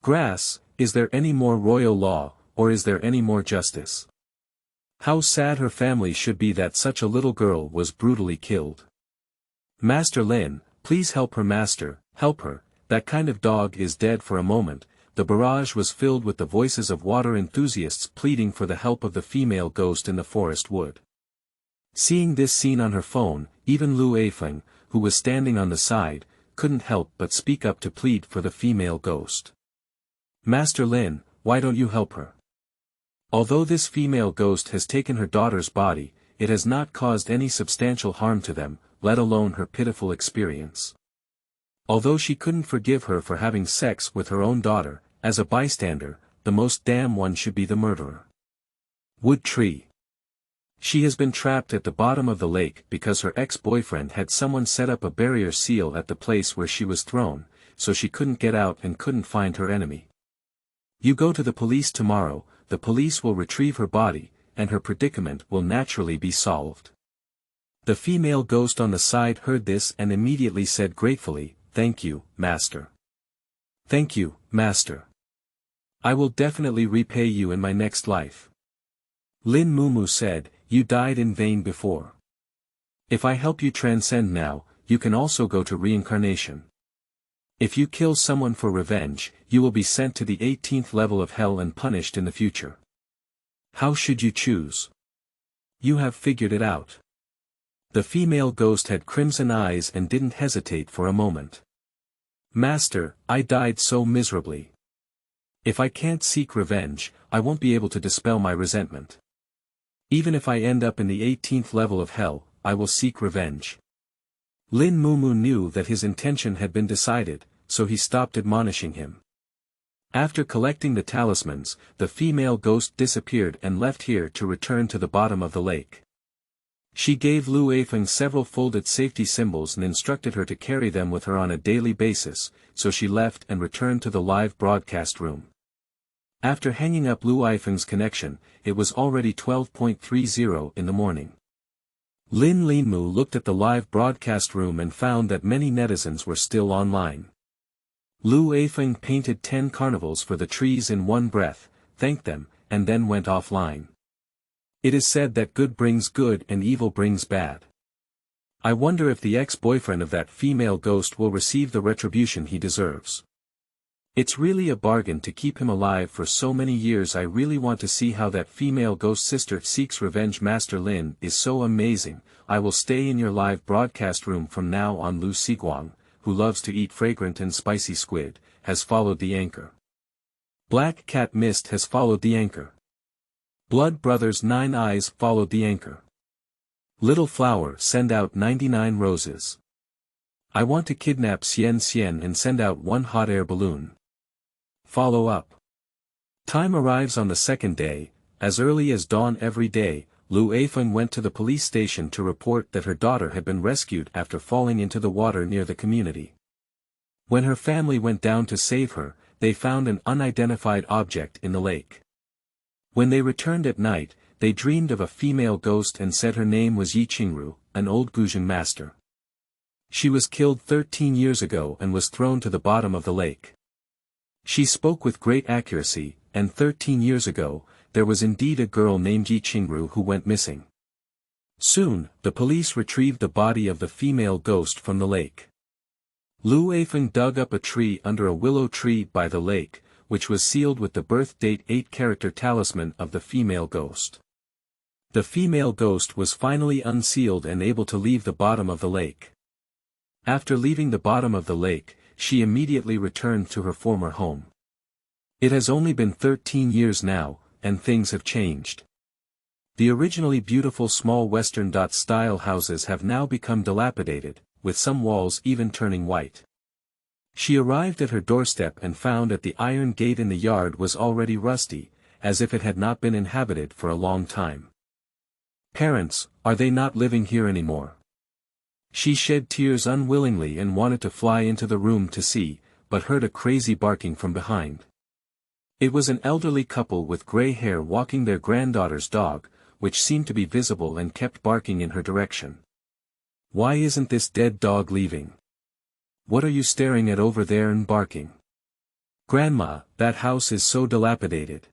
Grass, is there any more royal law, or is there any more justice? How sad her family should be that such a little girl was brutally killed. Master Lin, please help her. Master, help her, that kind of dog is dead." For a moment, the barrage was filled with the voices of water enthusiasts pleading for the help of the female ghost in the forest wood. Seeing this scene on her phone, even Lu Weifeng, who was standing on the side, couldn't help but speak up to plead for the female ghost. "Master Lin, why don't you help her? Although this female ghost has taken her daughter's body, it has not caused any substantial harm to them, let alone her pitiful experience. Although she couldn't forgive her for having sex with her own daughter, as a bystander, the most damn one should be the murderer. Wood tree. She has been trapped at the bottom of the lake because her ex-boyfriend had someone set up a barrier seal at the place where she was thrown, so she couldn't get out and couldn't find her enemy. You go to the police tomorrow, the police will retrieve her body, and her predicament will naturally be solved." The female ghost on the side heard this and immediately said gratefully, "Thank you, Master. Thank you, Master. I will definitely repay you in my next life." Linmu said, "You died in vain before. If I help you transcend now, you can also go to reincarnation. If you kill someone for revenge, you will be sent to the 18th level of hell and punished in the future. How should you choose? You have figured it out." The female ghost had crimson eyes and didn't hesitate for a moment. "Master, I died so miserably. If I can't seek revenge, I won't be able to dispel my resentment. Even if I end up in the 18th level of hell, I will seek revenge." Linmu knew that his intention had been decided, so he stopped admonishing him. After collecting the talismans, the female ghost disappeared and left here to return to the bottom of the lake. She gave Lu Weifeng several folded safety symbols and instructed her to carry them with her on a daily basis, so she left and returned to the live broadcast room. After hanging up Lu Weifeng's connection, it was already 12:30 in the morning. Linmu looked at the live broadcast room and found that many netizens were still online. Lu Weifeng painted 10 carnivals for the trees in one breath, thanked them, and then went offline. It is said that good brings good and evil brings bad. I wonder if the ex-boyfriend of that female ghost will receive the retribution he deserves. It's really a bargain to keep him alive for so many years. I really want to see how that female ghost sister seeks revenge. Master Lin is so amazing. I will stay in your live broadcast room from now on. Lu Xiguang, who loves to eat fragrant and spicy squid, has followed the anchor. Black Cat Mist has followed the anchor. Blood Brothers 9 Eyes followed the anchor. Little Flower send out 99 roses. I want to kidnap Xian and send out one hot air balloon. Follow up. Time arrives on the second day. As early as dawn every day, Lu Eifeng went to the police station to report that her daughter had been rescued after falling into the water near the community. When her family went down to save her, they found an unidentified object in the lake. When they returned at night, they dreamed of a female ghost and said her name was Yi Qingru, an old Guzheng master. She was killed 13 years ago and was thrown to the bottom of the lake. She spoke with great accuracy, and 13 years ago, there was indeed a girl named Yi Qingru who went missing. Soon, the police retrieved the body of the female ghost from the lake. Lu Eifeng dug up a tree under a willow tree by the lake, which was sealed with the birth date 8-character talisman of the female ghost. The female ghost was finally unsealed and able to leave the bottom of the lake. After leaving the bottom of the lake, she immediately returned to her former home. It has only been 13 years now, and things have changed. The originally beautiful small Western-style houses have now become dilapidated, with some walls even turning white. She arrived at her doorstep and found that the iron gate in the yard was already rusty, as if it had not been inhabited for a long time. Parents, are they not living here anymore? She shed tears unwillingly and wanted to fly into the room to see, but heard a crazy barking from behind. It was an elderly couple with gray hair walking their granddaughter's dog, which seemed to be visible and kept barking in her direction. Why isn't this dead dog leaving? What are you staring at over there and barking? Grandma, that house is so dilapidated.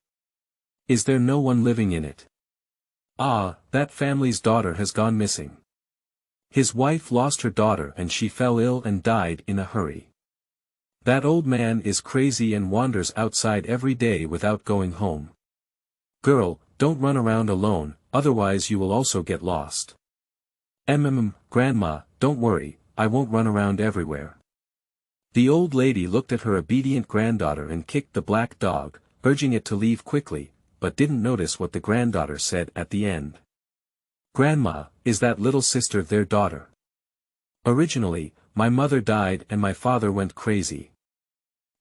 Is there no one living in it? Ah, that family's daughter has gone missing. His wife lost her daughter and she fell ill and died in a hurry. That old man is crazy and wanders outside every day without going home. Girl, don't run around alone, otherwise you will also get lost. Grandma, don't worry, I won't run around everywhere. The old lady looked at her obedient granddaughter and kicked the black dog, urging it to leave quickly, but didn't notice what the granddaughter said at the end. Grandma, is that little sister their daughter? Originally, my mother died and my father went crazy.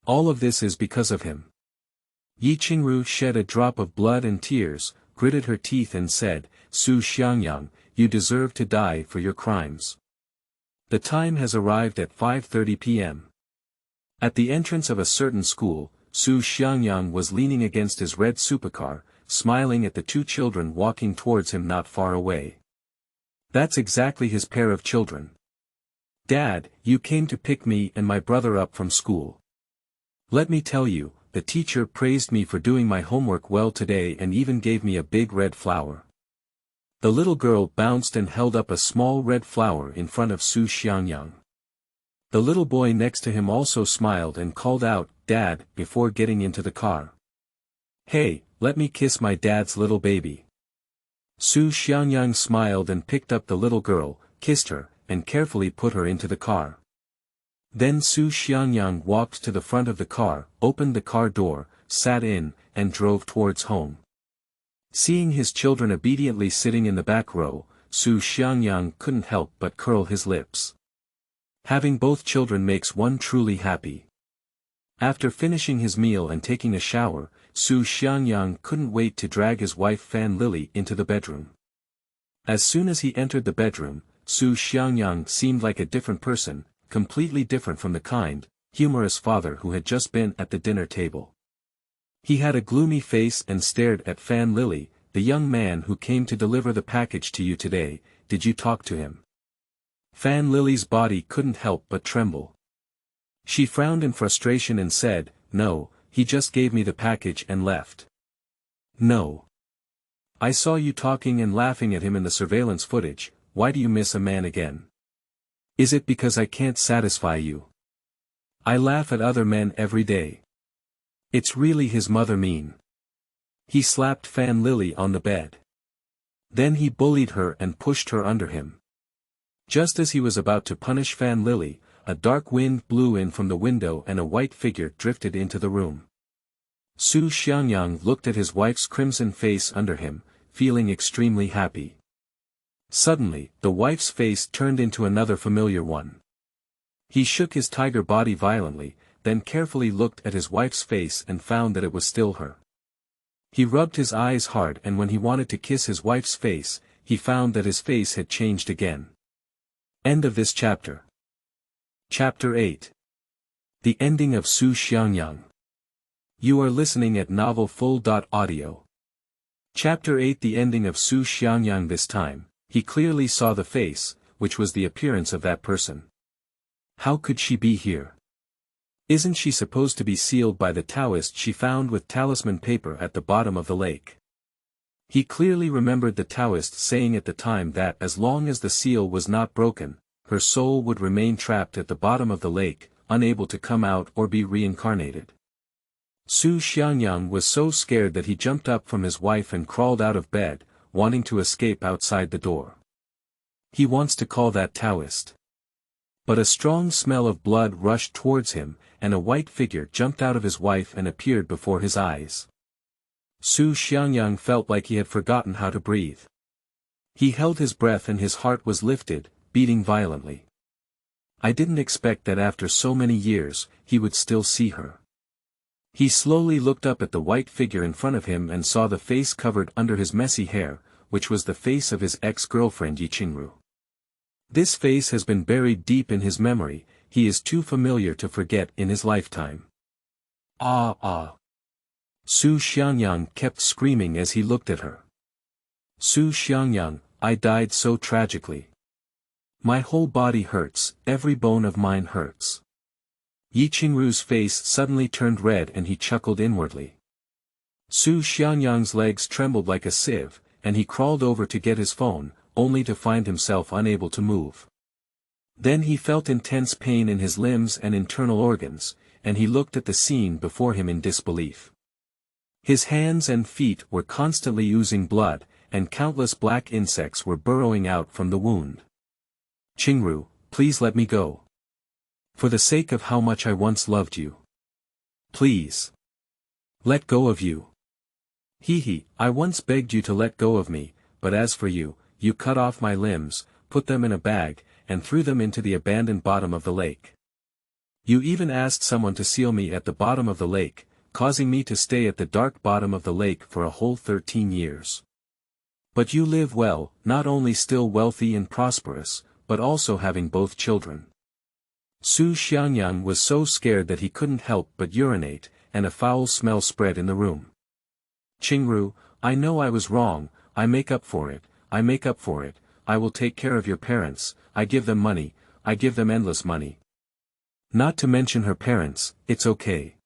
All of this is because of him. Yi Qingru shed a drop of blood and tears, gritted her teeth and said, Su Xiangyang, you deserve to die for your crimes. The time has arrived at 5:30 p.m. At the entrance of a certain school, Su Xiangyang was leaning against his red supercar, smiling at the two children walking towards him not far away. That's exactly his pair of children. Dad, you came to pick me and my brother up from school. Let me tell you, the teacher praised me for doing my homework well today and even gave me a big red flower. The little girl bounced and held up a small red flower in front of Su Xiangyang. The little boy next to him also smiled and called out, Dad, before getting into the car. Hey, let me kiss my dad's little baby. Su Xiangyang smiled and picked up the little girl, kissed her, and carefully put her into the car. Then Su Xiangyang walked to the front of the car, opened the car door, sat in, and drove towards home. Seeing his children obediently sitting in the back row, Su Xiangyang couldn't help but curl his lips. Having both children makes one truly happy. After finishing his meal and taking a shower, Su Xiangyang couldn't wait to drag his wife Fan Lily into the bedroom. As soon as he entered the bedroom, Su Xiangyang seemed like a different person, completely different from the kind, humorous father who had just been at the dinner table. He had a gloomy face and stared at Fan Lily, the young man who came to deliver the package to you today. Did you talk to him? Fan Lily's body couldn't help but tremble. She frowned in frustration and said, No, he just gave me the package and left. No. I saw you talking and laughing at him in the surveillance footage. Why do you miss a man again? Is it because I can't satisfy you? I laugh at other men every day. It's really his mother mean. He slapped Fan Lily on the bed. Then he bullied her and pushed her under him. Just as he was about to punish Fan Lily, a dark wind blew in from the window and a white figure drifted into the room. Xiangyang looked at his wife's crimson face under him, feeling extremely happy. Suddenly, the wife's face turned into another familiar one. He shook his tiger body violently, then carefully looked at his wife's face and found that it was still her. He rubbed his eyes hard, and when he wanted to kiss his wife's face, he found that his face had changed again. End of this chapter. Chapter 8. The ending of Xiangyang. You are listening at novelfull.audio. Chapter 8. The ending of Xiangyang. This time, he clearly saw the face, which was the appearance of that person. How could she be here? Isn't she supposed to be sealed by the Taoist she found with talisman paper at the bottom of the lake? He clearly remembered the Taoist saying at the time that as long as the seal was not broken, her soul would remain trapped at the bottom of the lake, unable to come out or be reincarnated. Xiangyang was so scared that he jumped up from his wife and crawled out of bed, wanting to escape outside the door. He wants to call that Taoist. But a strong smell of blood rushed towards him, and a white figure jumped out of his wife and appeared before his eyes. Xiangyang felt like he had forgotten how to breathe. He held his breath and his heart was lifted, beating violently. I didn't expect that after so many years, he would still see her. He slowly looked up at the white figure in front of him and saw the face covered under his messy hair, which was the face of his ex-girlfriend Yiqingru. This face has been buried deep in his memory, he is too familiar to forget in his lifetime. Ah! Xiangyang kept screaming as he looked at her. Xiangyang, I died so tragically. My whole body hurts, every bone of mine hurts. Yiqingru's face suddenly turned red and he chuckled inwardly. Xiangyang's legs trembled like a sieve, and he crawled over to get his phone, only to find himself unable to move. Then he felt intense pain in his limbs and internal organs, and he looked at the scene before him in disbelief. His hands and feet were constantly oozing blood, and countless black insects were burrowing out from the wound. Qingru, please let me go. For the sake of how much I once loved you. Please. Let go of you. I once begged you to let go of me, but as for you, you cut off my limbs, put them in a bag, and threw them into the abandoned bottom of the lake. You even asked someone to seal me at the bottom of the lake, causing me to stay at the dark bottom of the lake for a whole 13 years. But you live well, not only still wealthy and prosperous, but also having both children. Xiangyang was so scared that he couldn't help but urinate, and a foul smell spread in the room. Qingru, I know I was wrong, I make up for it, I will take care of your parents, I give them money, I give them endless money. Not to mention her parents, it's okay.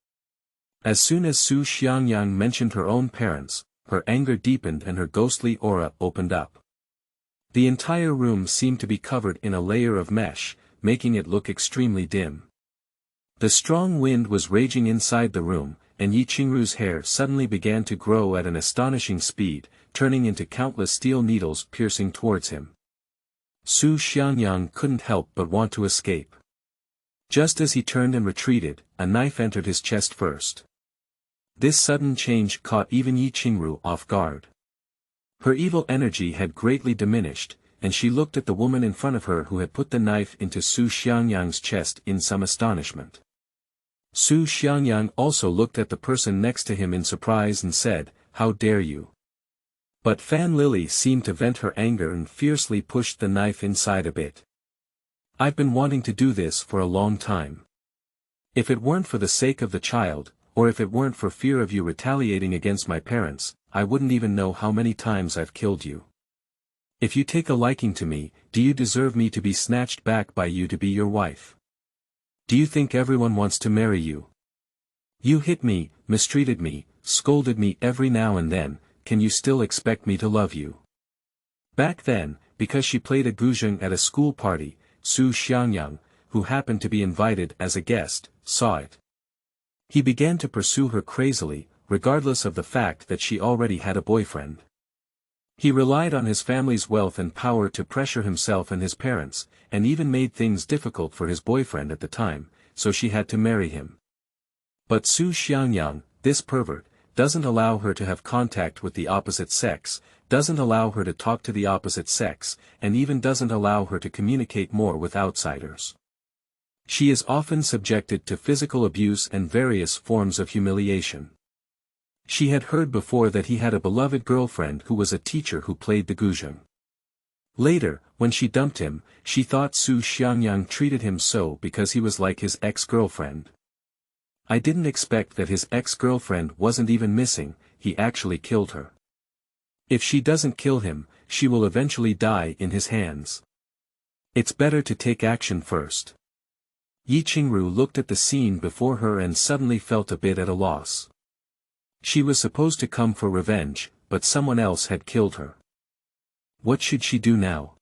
As soon as Xiangyang mentioned her own parents, her anger deepened and her ghostly aura opened up. The entire room seemed to be covered in a layer of mesh, making it look extremely dim. The strong wind was raging inside the room, and Yiqingru's hair suddenly began to grow at an astonishing speed, turning into countless steel needles piercing towards him. Xiangyang couldn't help but want to escape. Just as he turned and retreated, a knife entered his chest first. This sudden change caught even Yiqingru off guard. Her evil energy had greatly diminished, and she looked at the woman in front of her who had put the knife into Xiangyang's chest in some astonishment. Xiangyang also looked at the person next to him in surprise and said, "How dare you?" But Fan Lily seemed to vent her anger and fiercely pushed the knife inside a bit. I've been wanting to do this for a long time. If it weren't for the sake of the child, or if it weren't for fear of you retaliating against my parents, I wouldn't even know how many times I've killed you. If you take a liking to me, do you deserve me to be snatched back by you to be your wife? Do you think everyone wants to marry you? You hit me, mistreated me, scolded me every now and then, can you still expect me to love you? Back then, because she played a guzheng at a school party, Xiangyang, who happened to be invited as a guest, saw it. He began to pursue her crazily, regardless of the fact that she already had a boyfriend. He relied on his family's wealth and power to pressure himself and his parents, and even made things difficult for his boyfriend at the time, so she had to marry him. But Su Xiangyang, this pervert, doesn't allow her to have contact with the opposite sex, doesn't allow her to talk to the opposite sex, and even doesn't allow her to communicate more with outsiders. She is often subjected to physical abuse and various forms of humiliation. She had heard before that he had a beloved girlfriend who was a teacher who played the guzheng. Later, when she dumped him, she thought Su Xiangyang treated him so because he was like his ex-girlfriend. I didn't expect that his ex-girlfriend wasn't even missing, he actually killed her. If she doesn't kill him, she will eventually die in his hands. It's better to take action first. Yi Qingru looked at the scene before her and suddenly felt a bit at a loss. She was supposed to come for revenge, but someone else had killed her. What should she do now?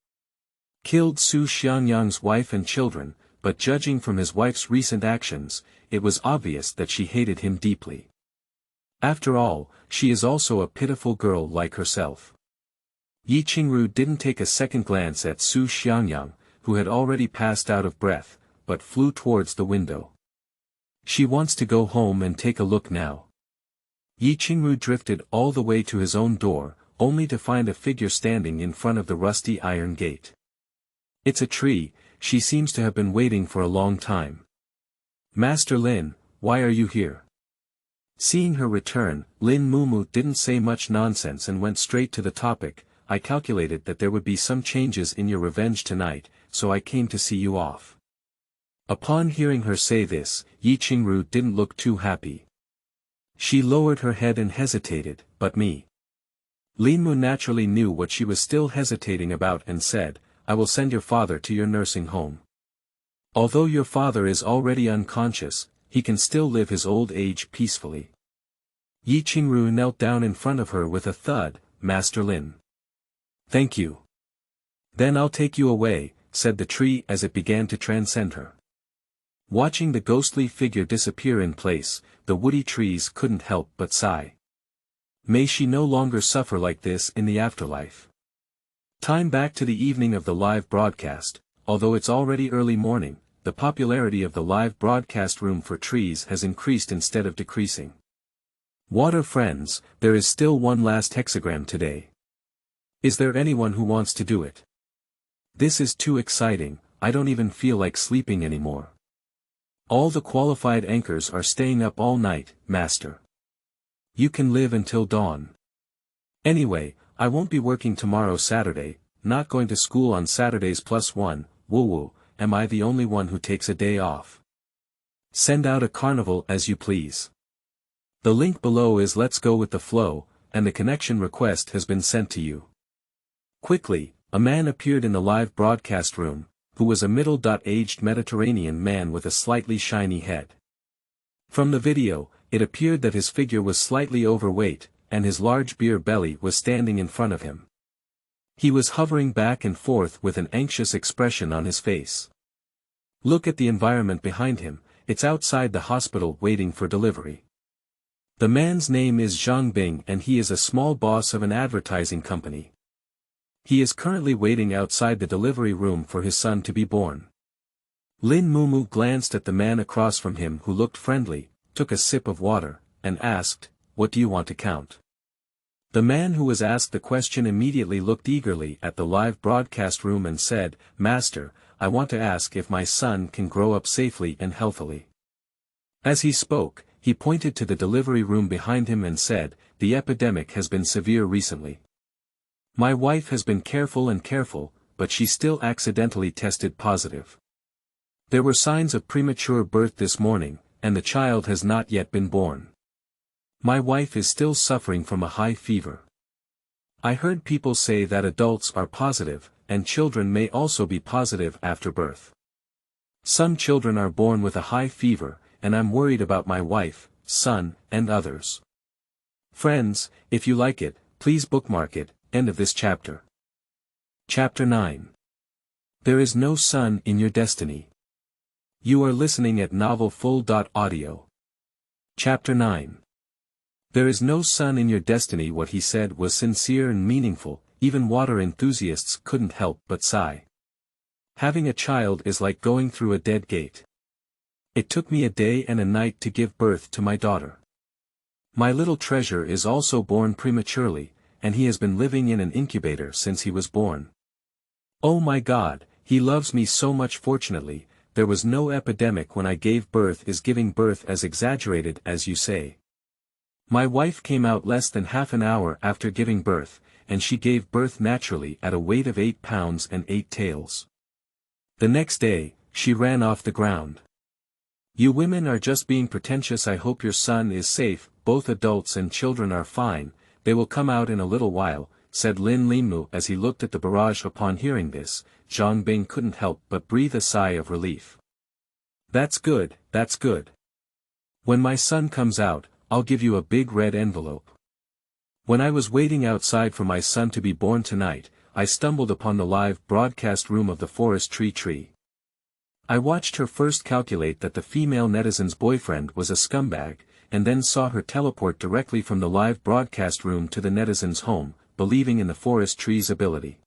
Killed Su Xiangyang's wife and children, but judging from his wife's recent actions, it was obvious that she hated him deeply. After all, she is also a pitiful girl like herself. Yi Qingru didn't take a second glance at Su Xiangyang, who had already passed out of breath, but flew towards the window. She wants to go home and take a look now. Yi Qingru drifted all the way to his own door, only to find a figure standing in front of the rusty iron gate. It's a tree, she seems to have been waiting for a long time. Master Lin, why are you here? Seeing her return, Linmu didn't say much nonsense and went straight to the topic. I calculated that there would be some changes in your revenge tonight, so I came to see you off. Upon hearing her say this, Yi Qingru didn't look too happy. She lowered her head and hesitated, but me. Linmu naturally knew what she was still hesitating about and said, I will send your father to your nursing home. Although your father is already unconscious, he can still live his old age peacefully. Yi Qingru knelt down in front of her with a thud, Master Lin. Thank you. Then I'll take you away, said the tree as it began to transcend her. Watching the ghostly figure disappear in place, the woody trees couldn't help but sigh. May she no longer suffer like this in the afterlife. Time back to the evening of the live broadcast. Although it's already early morning, the popularity of the live broadcast room for trees has increased instead of decreasing. Water friends, there is still one last hexagram today. Is there anyone who wants to do it? This is too exciting, I don't even feel like sleeping anymore. All the qualified anchors are staying up all night, Master. You can live until dawn. Anyway, I won't be working tomorrow Saturday, not going to school on Saturdays +1, woo-woo, am I the only one who takes a day off? Send out a carnival as you please. The link below is Let's Go with the Flow, and the connection request has been sent to you. Quickly, a man appeared in the live broadcast room, who was a middle-aged Mediterranean man with a slightly shiny head. From the video, it appeared that his figure was slightly overweight, and his large beer belly was standing in front of him. He was hovering back and forth with an anxious expression on his face. Look at the environment behind him, it's outside the hospital waiting for delivery. The man's name is Zhang Bing and he is a small boss of an advertising company. He is currently waiting outside the delivery room for his son to be born. Lin Mumu glanced at the man across from him who looked friendly, took a sip of water, and asked, What do you want to count? The man who was asked the question immediately looked eagerly at the live broadcast room and said, Master, I want to ask if my son can grow up safely and healthily. As he spoke, he pointed to the delivery room behind him and said, The epidemic has been severe recently. My wife has been careful, but she still accidentally tested positive. There were signs of premature birth this morning, and the child has not yet been born. My wife is still suffering from a high fever. I heard people say that adults are positive, and children may also be positive after birth. Some children are born with a high fever, and I'm worried about my wife, son, and others. Friends, if you like it, please bookmark it. End of this chapter. Chapter 9. There is no sun in your destiny. You are listening at novelfull.audio. Chapter 9. There is no sun in your destiny. What he said was sincere and meaningful, even water enthusiasts couldn't help but sigh. Having a child is like going through a dead gate. It took me a day and a night to give birth to my daughter. My little treasure is also born prematurely, and he has been living in an incubator since he was born. Oh my God, he loves me so much. Fortunately, there was no epidemic when I gave birth. Is giving birth as exaggerated as you say? My wife came out less than half an hour after giving birth, and she gave birth naturally at a weight of 8 pounds and 8 tails. The next day, she ran off the ground. You women are just being pretentious. I hope your son is safe. Both adults and children are fine, they will come out in a little while, said Linmu as he looked at the barrage. Upon hearing this, Xiangyang couldn't help but breathe a sigh of relief. That's good, that's good. When my son comes out, I'll give you a big red envelope. When I was waiting outside for my son to be born tonight, I stumbled upon the live broadcast room of the forest tree. I watched her first calculate that the female netizen's boyfriend was a scumbag, and then saw her teleport directly from the live broadcast room to the netizen's home, believing in the forest tree's ability.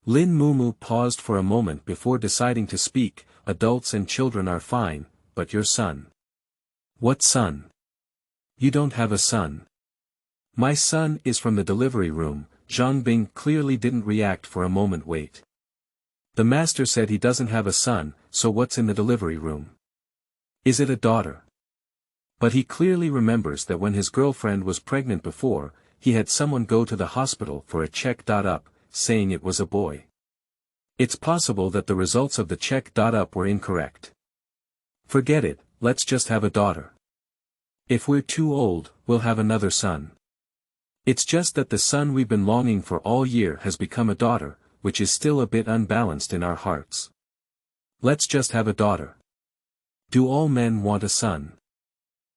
Linmu paused for a moment before deciding to speak. Adults and children are fine, but your son. What son? You don't have a son. My son is from the delivery room. Xiangyang clearly didn't react for a moment. Wait. The master said he doesn't have a son, so what's in the delivery room? Is it a daughter? But he clearly remembers that when his girlfriend was pregnant before, he had someone go to the hospital for a check-up, saying it was a boy. It's possible that the results of the check-up were incorrect. Forget it, let's just have a daughter. If we're too old, we'll have another son. It's just that the son we've been longing for all year has become a daughter, which is still a bit unbalanced in our hearts. Let's just have a daughter. Do all men want a son?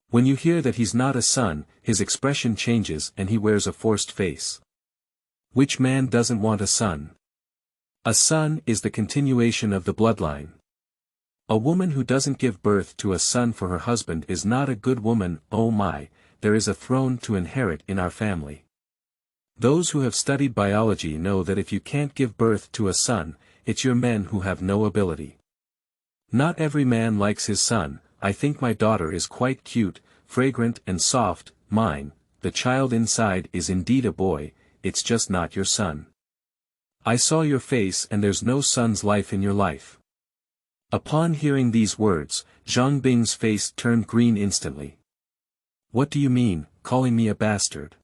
When you hear that he's not a son, his expression changes and he wears a forced face. Which man doesn't want a son? A son is the continuation of the bloodline. A woman who doesn't give birth to a son for her husband is not a good woman. Oh my, there is a throne to inherit in our family. Those who have studied biology know that if you can't give birth to a son, it's your men who have no ability. Not every man likes his son. I think my daughter is quite cute, fragrant and soft. Mine, the child inside, is indeed a boy, it's just not your son. I saw your face and there's no son's life in your life. Upon hearing these words, Xiangyang's face turned green instantly. What do you mean, calling me a bastard?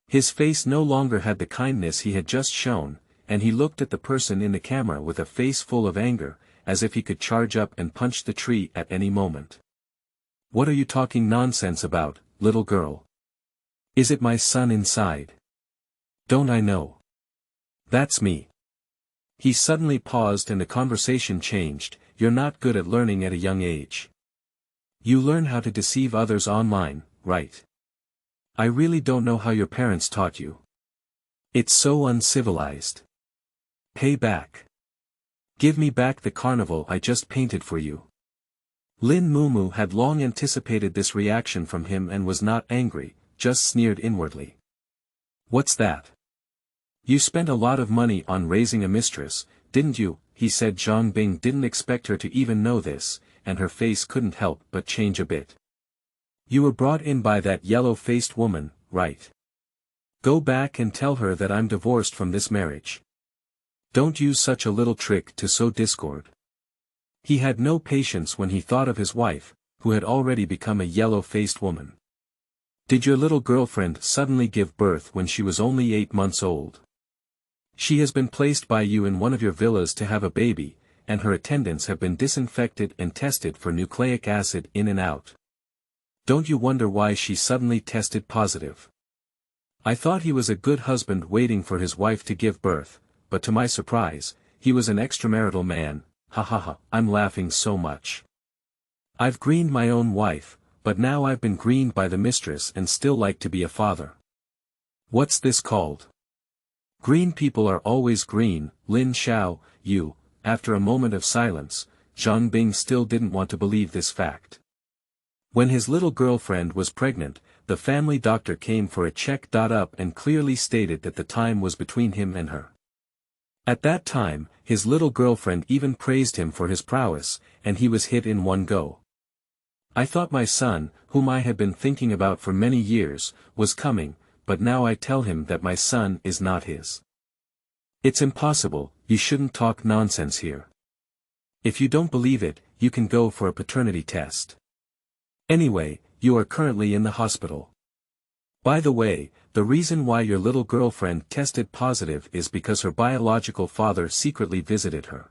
His face no longer had the kindness he had just shown, and he looked at the person in the camera with a face full of anger, as if he could charge up and punch the tree at any moment. What are you talking nonsense about, little girl? Is it my son inside? Don't I know? That's me. He suddenly paused and the conversation changed. You're not good at learning at a young age. You learn how to deceive others online, right? I really don't know how your parents taught you. It's so uncivilized. Pay back. Give me back the carnival I just painted for you. Linmu had long anticipated this reaction from him and was not angry, just sneered inwardly. What's that? You spent a lot of money on raising a mistress, didn't you? He said. Xiangyang didn't expect her to even know this, and her face couldn't help but change a bit. You were brought in by that yellow-faced woman, right? Go back and tell her that I'm divorced from this marriage. Don't use such a little trick to sow discord. He had no patience when he thought of his wife, who had already become a yellow-faced woman. Did your little girlfriend suddenly give birth when she was only 8 months old? She has been placed by you in one of your villas to have a baby, and her attendants have been disinfected and tested for nucleic acid in and out. Don't you wonder why she suddenly tested positive? I thought he was a good husband waiting for his wife to give birth, but to my surprise, he was an extramarital man. Ha ha ha, I'm laughing so much. I've greened my own wife, but now I've been greened by the mistress and still like to be a father. What's this called? Green people are always green. Lin Xiao, you. After a moment of silence, Xiangyang still didn't want to believe this fact. When his little girlfriend was pregnant, the family doctor came for a check-up and clearly stated that the time was between him and her. At that time, his little girlfriend even praised him for his prowess, and he was hit in one go. I thought my son, whom I had been thinking about for many years, was coming, but now I tell him that my son is not his. It's impossible, you shouldn't talk nonsense here. If you don't believe it, you can go for a paternity test. Anyway, you are currently in the hospital. By the way, the reason why your little girlfriend tested positive is because her biological father secretly visited her.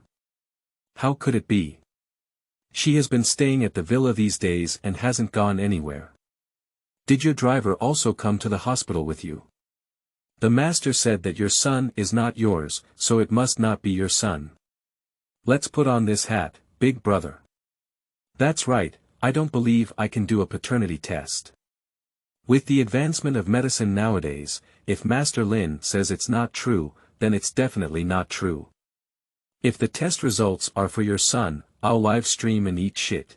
How could it be? She has been staying at the villa these days and hasn't gone anywhere. Did your driver also come to the hospital with you? The master said that your son is not yours, so it must not be your son. Let's put on this hat, big brother. That's right, I don't believe I can do a paternity test. With the advancement of medicine nowadays, if Master Lin says it's not true, then it's definitely not true. If the test results are for your son, I'll live stream and eat shit.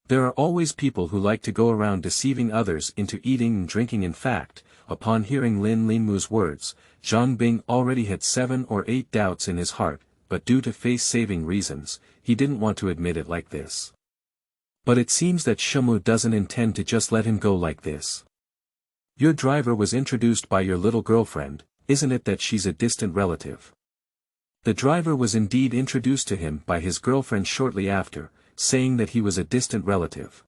There are always people who like to go around deceiving others into eating and drinking. In fact, upon hearing Linmu's words, Xiangyang already had 7 or 8 doubts in his heart, but due to face-saving reasons, he didn't want to admit it like this. But it seems that Shimu doesn't intend to just let him go like this. Your driver was introduced by your little girlfriend, isn't it that she's a distant relative? The driver was indeed introduced to him by his girlfriend shortly after, saying that he was a distant relative.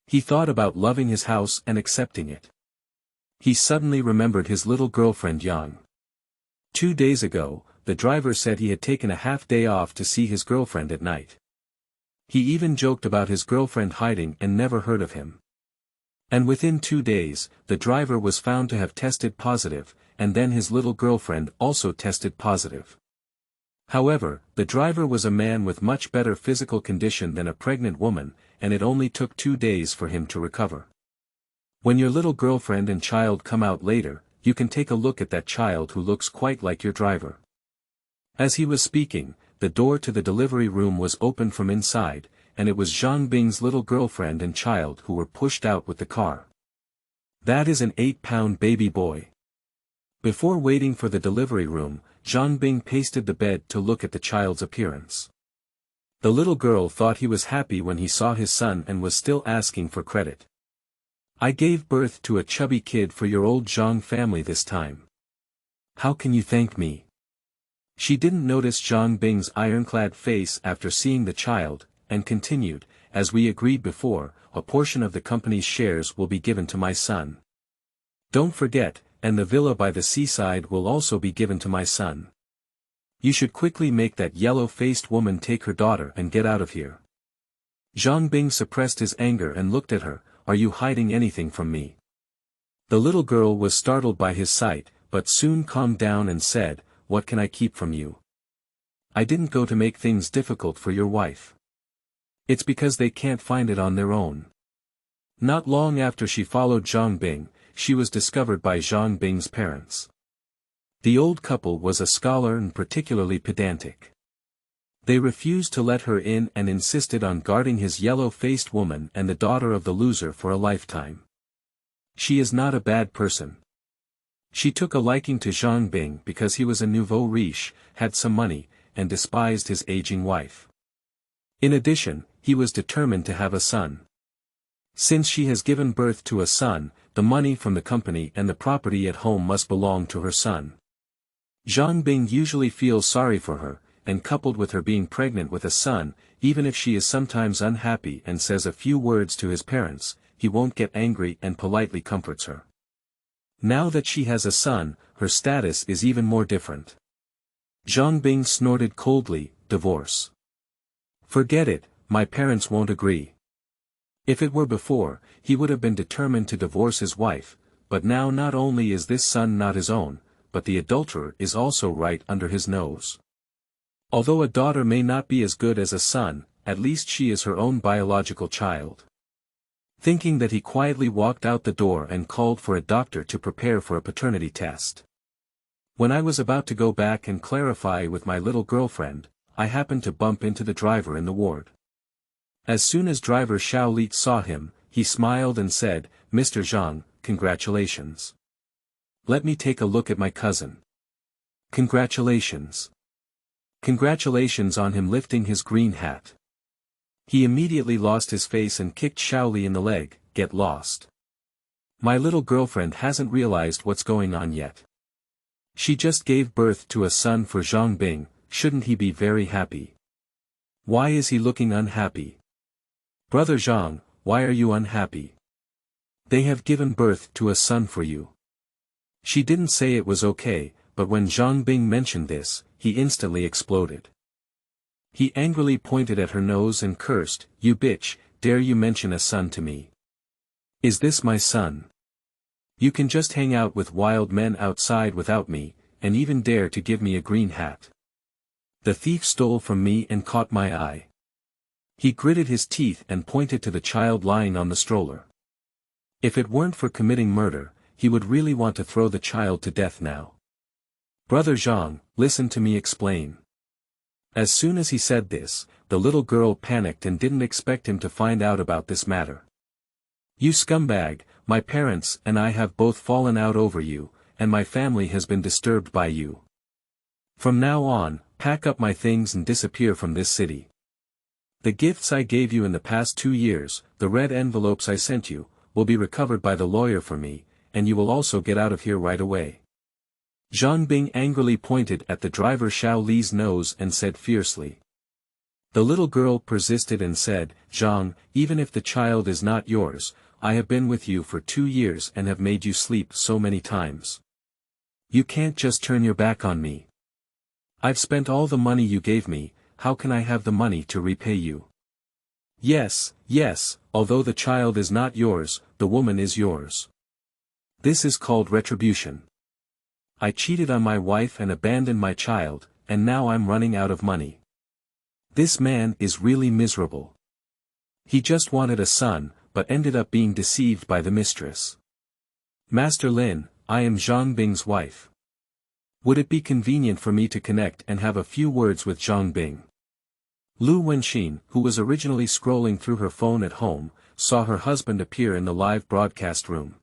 He thought about loving his house and accepting it. He suddenly remembered his little girlfriend Yang. 2 days ago, the driver said he had taken a half-day off to see his girlfriend at night. He even joked about his girlfriend hiding and never heard of him. And within 2 days, the driver was found to have tested positive, and then his little girlfriend also tested positive. However, the driver was a man with much better physical condition than a pregnant woman, and it only took 2 days for him to recover. When your little girlfriend and child come out later, you can take a look at that child who looks quite like your driver. As he was speaking, the door to the delivery room was opened from inside, and it was Xiangyang's little girlfriend and child who were pushed out with the car. That is an 8-pound baby boy. Before waiting for the delivery room, Xiangyang pasted the bed to look at the child's appearance. The little girl thought he was happy when he saw his son and was still asking for credit. I gave birth to a chubby kid for your old Zhang family this time. How can you thank me? She didn't notice Xiangyang's ironclad face after seeing the child, and continued, as we agreed before, a portion of the company's shares will be given to my son. Don't forget, and the villa by the seaside will also be given to my son. You should quickly make that yellow-faced woman take her daughter and get out of here. Xiangyang suppressed his anger and looked at her. Are you hiding anything from me? The little girl was startled by his sight, but soon calmed down and said, what can I keep from you? I didn't go to make things difficult for your wife. It's because they can't find it on their own. Not long after she followed Xiangyang, she was discovered by Xiangyang's parents. The old couple was a scholar and particularly pedantic. They refused to let her in and insisted on guarding his yellow-faced woman and the daughter of the loser for a lifetime. She is not a bad person. She took a liking to Xiangyang because he was a nouveau riche, had some money, and despised his aging wife. In addition, he was determined to have a son. Since she has given birth to a son, the money from the company and the property at home must belong to her son. Xiangyang usually feels sorry for her, and coupled with her being pregnant with a son, even if she is sometimes unhappy and says a few words to his parents, he won't get angry and politely comforts her. Now that she has a son, her status is even more different. Xiangyang snorted coldly, divorce. Forget it, my parents won't agree. If it were before, he would have been determined to divorce his wife, but now not only is this son not his own, but the adulterer is also right under his nose. Although a daughter may not be as good as a son, at least she is her own biological child. Thinking that, he quietly walked out the door and called for a doctor to prepare for a paternity test. When I was about to go back and clarify with my little girlfriend, I happened to bump into the driver in the ward. As soon as driver Xiao Li saw him, he smiled and said, "Mr. Zhang, congratulations. Let me take a look at my cousin." "Congratulations." Congratulations on him lifting his green hat. He immediately lost his face and kicked Xiao Li in the leg. "Get lost. My little girlfriend hasn't realized what's going on yet. She just gave birth to a son for Zhang Bing, shouldn't he be very happy? Why is he looking unhappy? Brother Zhang, why are you unhappy? They have given birth to a son for you." She didn't say it was okay, but when Zhang Bing mentioned this, he instantly exploded. He angrily pointed at her nose and cursed, "You bitch, dare you mention a son to me? Is this my son? You can just hang out with wild men outside without me, and even dare to give me a green hat. The thief stole from me and caught my eye." He gritted his teeth and pointed to the child lying on the stroller. If it weren't for committing murder, he would really want to throw the child to death now. "Brother Zhang, listen to me explain." As soon as he said this, the little girl panicked and didn't expect him to find out about this matter. "You scumbag, my parents and I have both fallen out over you, and my family has been disturbed by you. From now on, pack up my things and disappear from this city. The gifts I gave you in the past 2 years, the red envelopes I sent you, will be recovered by the lawyer for me, and you will also get out of here right away." Zhang Bing angrily pointed at the driver Xiao Li's nose and said fiercely. The little girl persisted and said, "Zhang, even if the child is not yours, I have been with you for 2 years and have made you sleep so many times. You can't just turn your back on me. I've spent all the money you gave me, how can I have the money to repay you? Yes, although the child is not yours, the woman is yours. This is called retribution. I cheated on my wife and abandoned my child, and now I'm running out of money. This man is really miserable. He just wanted a son, but ended up being deceived by the mistress. Master Lin, I am Zhang Bing's wife. Would it be convenient for me to connect and have a few words with Zhang Bing?" Lu Wenxin, who was originally scrolling through her phone at home, saw her husband appear in the live broadcast room.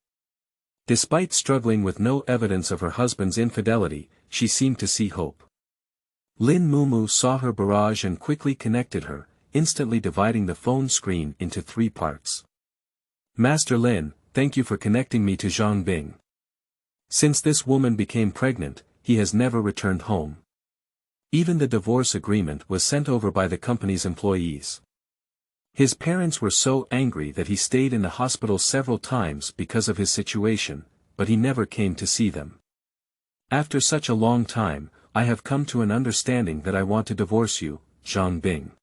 Despite struggling with no evidence of her husband's infidelity, she seemed to see hope. Linmu saw her barrage and quickly connected her, instantly dividing the phone screen into 3 parts. "Master Lin, thank you for connecting me to Zhang Bing. Since this woman became pregnant, he has never returned home. Even the divorce agreement was sent over by the company's employees. His parents were so angry that he stayed in the hospital several times because of his situation, but he never came to see them. After such a long time, I have come to an understanding that I want to divorce you, Zhang Bing."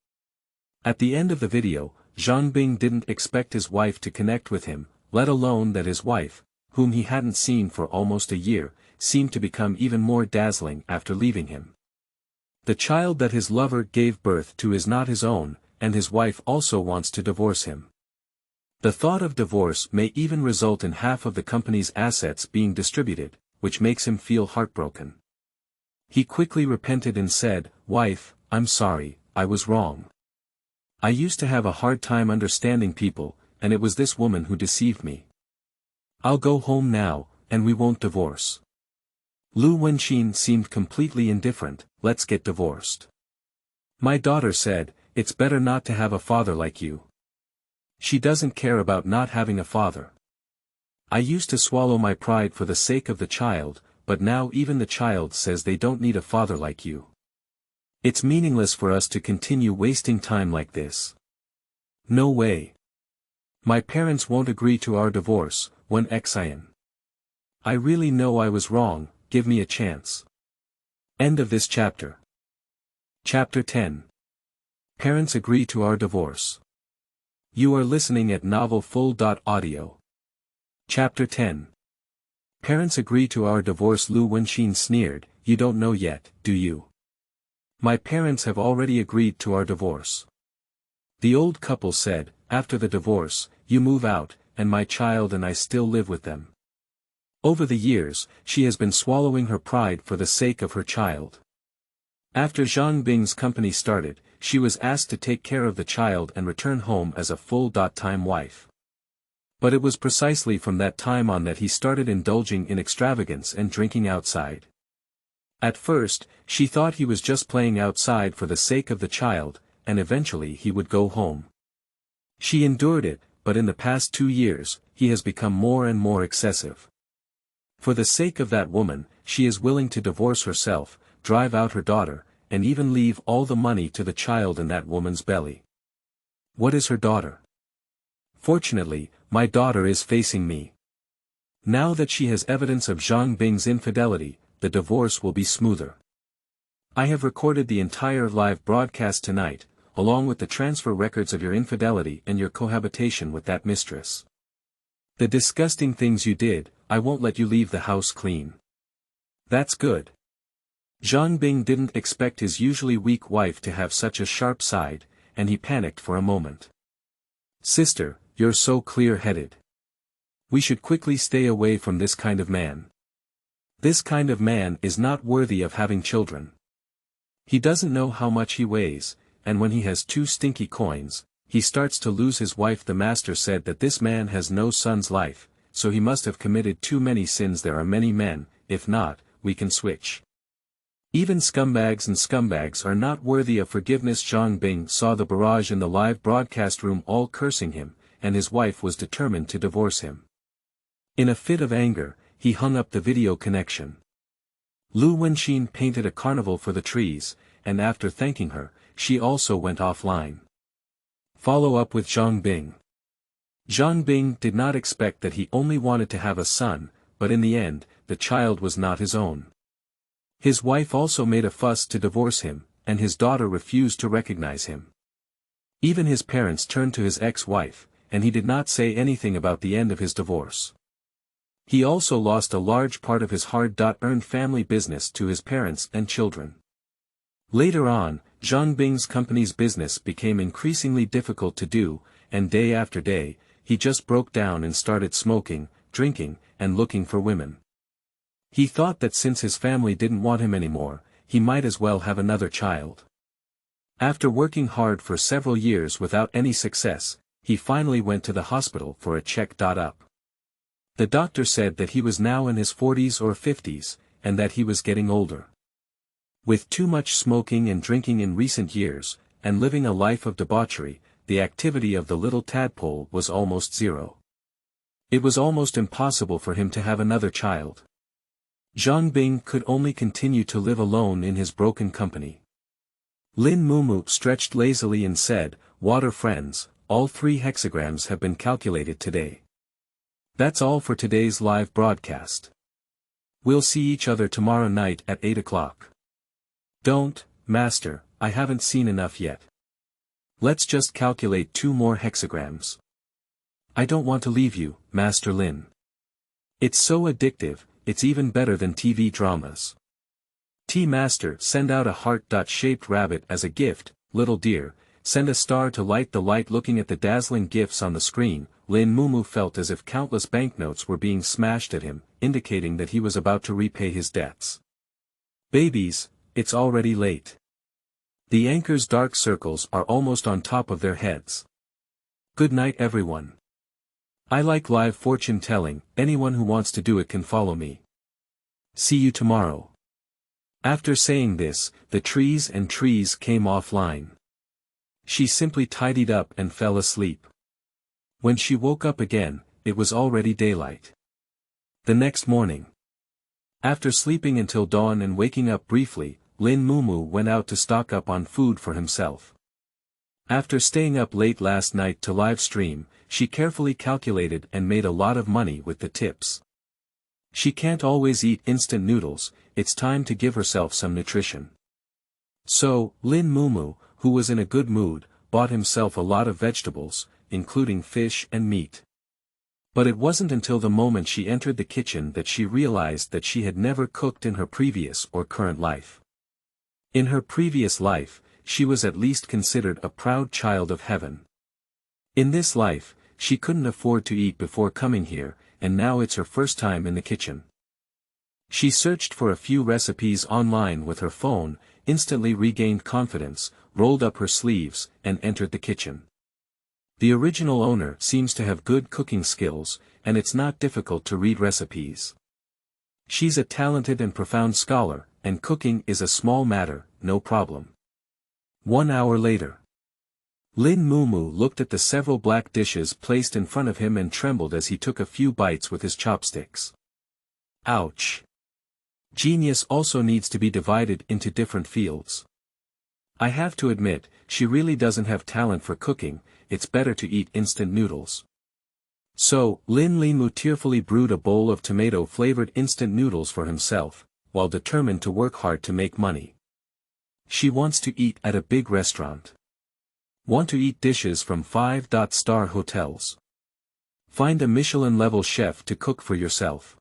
At the end of the video, Zhang Bing didn't expect his wife to connect with him, let alone that his wife, whom he hadn't seen for almost a year, seemed to become even more dazzling after leaving him. The child that his lover gave birth to is not his own, and his wife also wants to divorce him. The thought of divorce may even result in half of the company's assets being distributed, which makes him feel heartbroken. He quickly repented and said, "Wife, I'm sorry, I was wrong. I used to have a hard time understanding people, and it was this woman who deceived me. I'll go home now, and we won't divorce." Lu Wenxin seemed completely indifferent. "Let's get divorced. My daughter said, it's better not to have a father like you. She doesn't care about not having a father. I used to swallow my pride for the sake of the child, but now even the child says they don't need a father like you. It's meaningless for us to continue wasting time like this. No way. My parents won't agree to our divorce, when Xian. I really know I was wrong, give me a chance." End of this chapter. Chapter 10. Parents agree to our divorce. You are listening at novelfull.audio. Chapter 10. Parents agree to our divorce. Lu Wenxin sneered, "You don't know yet, do you? My parents have already agreed to our divorce." The old couple said, "After the divorce, you move out, and my child and I still live with them." Over the years, she has been swallowing her pride for the sake of her child. After Zhang Bing's company started, she was asked to take care of the child and return home as a full-time wife. But it was precisely from that time on that he started indulging in extravagance and drinking outside. At first, she thought he was just playing outside for the sake of the child, and eventually he would go home. She endured it, but in the past 2 years, he has become more and more excessive. For the sake of that woman, she is willing to divorce herself, drive out her daughter, and even leave all the money to the child in that woman's belly. What is her daughter? Fortunately, my daughter is facing me. Now that she has evidence of Zhang Bing's infidelity, the divorce will be smoother. I have recorded the entire live broadcast tonight, along with the transfer records of your infidelity and your cohabitation with that mistress. The disgusting things you did, I won't let you leave the house clean. That's good. Zhang Bing didn't expect his usually weak wife to have such a sharp side, and he panicked for a moment. Sister, you're so clear-headed. We should quickly stay away from this kind of man. This kind of man is not worthy of having children. He doesn't know how much he weighs, and when he has 2 stinky coins, he starts to lose his wife. The master said that this man has no son's life, so he must have committed too many sins. There are many men, if not, we can switch. Even scumbags are not worthy of forgiveness. Zhang Bing saw the barrage in the live broadcast room, all cursing him, and his wife was determined to divorce him. In a fit of anger, he hung up the video connection. Lu Wenxin painted a carnival for the trees, and after thanking her, she also went offline. Follow up with Zhang Bing. Zhang Bing did not expect that he only wanted to have a son, but in the end, the child was not his own. His wife also made a fuss to divorce him, and his daughter refused to recognize him. Even his parents turned to his ex-wife, and he did not say anything about the end of his divorce. He also lost a large part of his hard-earned family business to his parents and children. Later on, Zhang Bing's company's business became increasingly difficult to do, and day after day, he just broke down and started smoking, drinking, and looking for women. He thought that since his family didn't want him anymore, he might as well have another child. After working hard for several years without any success, he finally went to the hospital for a check-up. The doctor said that he was now in his 40s or 50s, and that he was getting older. With too much smoking and drinking in recent years, and living a life of debauchery, the activity of the little tadpole was almost zero. It was almost impossible for him to have another child. Zhang Bing could only continue to live alone in his broken company. Linmu stretched lazily and said, "Water friends, all 3 hexagrams have been calculated today. That's all for today's live broadcast. We'll see each other tomorrow night at 8 o'clock. Don't, Master, I haven't seen enough yet. Let's just calculate 2 more hexagrams. I don't want to leave you, Master Lin. It's so addictive, it's even better than TV dramas. Master, send out a heart-shaped rabbit as a gift, little dear, send a star to light the light." Looking at the dazzling gifts on the screen, Linmu felt as if countless banknotes were being smashed at him, indicating that he was about to repay his debts. Babies, it's already late. The anchor's dark circles are almost on top of their heads. Good night everyone. I like live fortune telling, anyone who wants to do it can follow me. See you tomorrow. After saying this, the trees came offline. She simply tidied up and fell asleep. When she woke up again, it was already daylight. The next morning. After sleeping until dawn and waking up briefly, Linmu went out to stock up on food for himself. After staying up late last night to live stream, she carefully calculated and made a lot of money with the tips. She can't always eat instant noodles, it's time to give herself some nutrition. So, Linmu, who was in a good mood, bought himself a lot of vegetables, including fish and meat. But it wasn't until the moment she entered the kitchen that she realized that she had never cooked in her previous or current life. In her previous life, she was at least considered a proud child of heaven. In this life, she couldn't afford to eat before coming here, and now it's her first time in the kitchen. She searched for a few recipes online with her phone, instantly regained confidence, rolled up her sleeves, and entered the kitchen. The original owner seems to have good cooking skills, and it's not difficult to read recipes. She's a talented and profound scholar, and cooking is a small matter, no problem. 1 hour later. Linmu looked at the several black dishes placed in front of him and trembled as he took a few bites with his chopsticks. Ouch! Genius also needs to be divided into different fields. I have to admit, she really doesn't have talent for cooking, it's better to eat instant noodles. So, Linmu tearfully brewed a bowl of tomato-flavored instant noodles for himself, while determined to work hard to make money. She wants to eat at a big restaurant. Want to eat dishes from 5-star hotels. Find a Michelin-level chef to cook for yourself.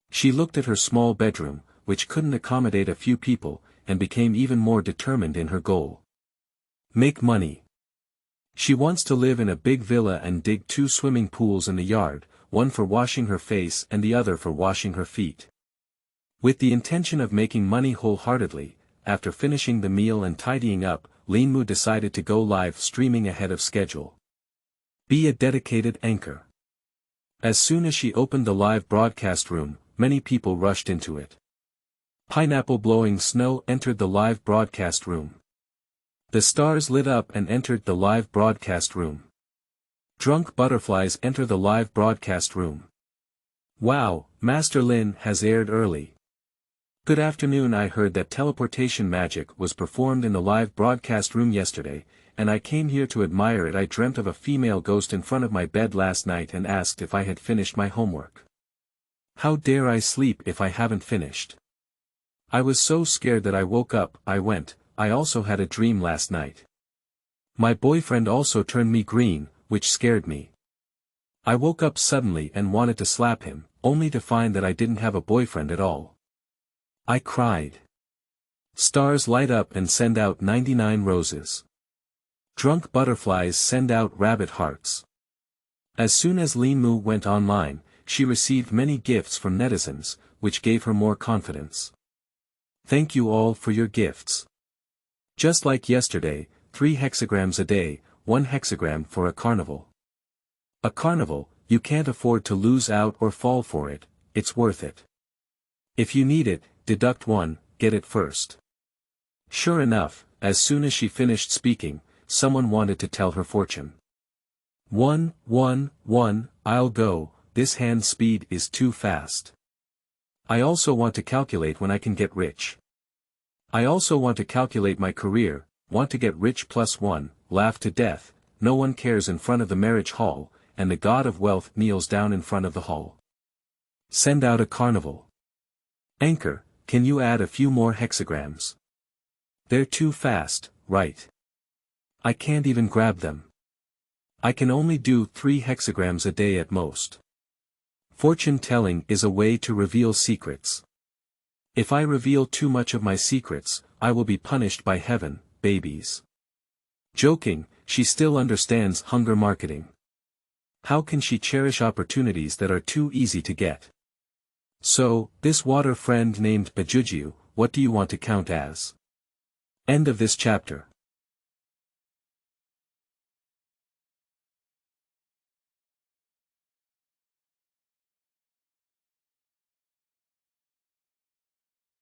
She looked at her small bedroom, which couldn't accommodate a few people, and became even more determined in her goal. Make money. She wants to live in a big villa and dig 2 swimming pools in the yard, one for washing her face and the other for washing her feet. With the intention of making money wholeheartedly, after finishing the meal and tidying up, Linmu decided to go live streaming ahead of schedule. Be a dedicated anchor. As soon as she opened the live broadcast room, many people rushed into it. Pineapple blowing snow entered the live broadcast room. The stars lit up and entered the live broadcast room. Drunk butterflies enter the live broadcast room. Wow, Master Lin has aired early. Good afternoon. I heard that teleportation magic was performed in the live broadcast room yesterday, and I came here to admire it. I dreamt of a female ghost in front of my bed last night and asked if I had finished my homework. How dare I sleep if I haven't finished? I was so scared that I woke up. I also had a dream last night. My boyfriend also turned me green, which scared me. I woke up suddenly and wanted to slap him, only to find that I didn't have a boyfriend at all. I cried. Stars light up and send out 99 roses. Drunk butterflies send out rabbit hearts. As soon as Linmu went online, she received many gifts from netizens, which gave her more confidence. Thank you all for your gifts. Just like yesterday, 3 hexagrams a day, 1 hexagram for a carnival. A carnival, you can't afford to lose out or fall for it, it's worth it. If you need it, deduct 1, get it first. Sure enough, as soon as she finished speaking, someone wanted to tell her fortune. 1, 1, 1, I'll go, this hand speed is too fast. I also want to calculate when I can get rich. I also want to calculate my career, want to get rich +1, laugh to death, no one cares in front of the marriage hall, and the god of wealth kneels down in front of the hall. Send out a carnival. Anchor, can you add a few more hexagrams? They're too fast, right? I can't even grab them. I can only do 3 hexagrams a day at most. Fortune telling is a way to reveal secrets. If I reveal too much of my secrets, I will be punished by heaven, babies. Joking, she still understands hunger marketing. How can she cherish opportunities that are too easy to get? So, this water friend named Bajuju, what do you want to count as? End of this chapter.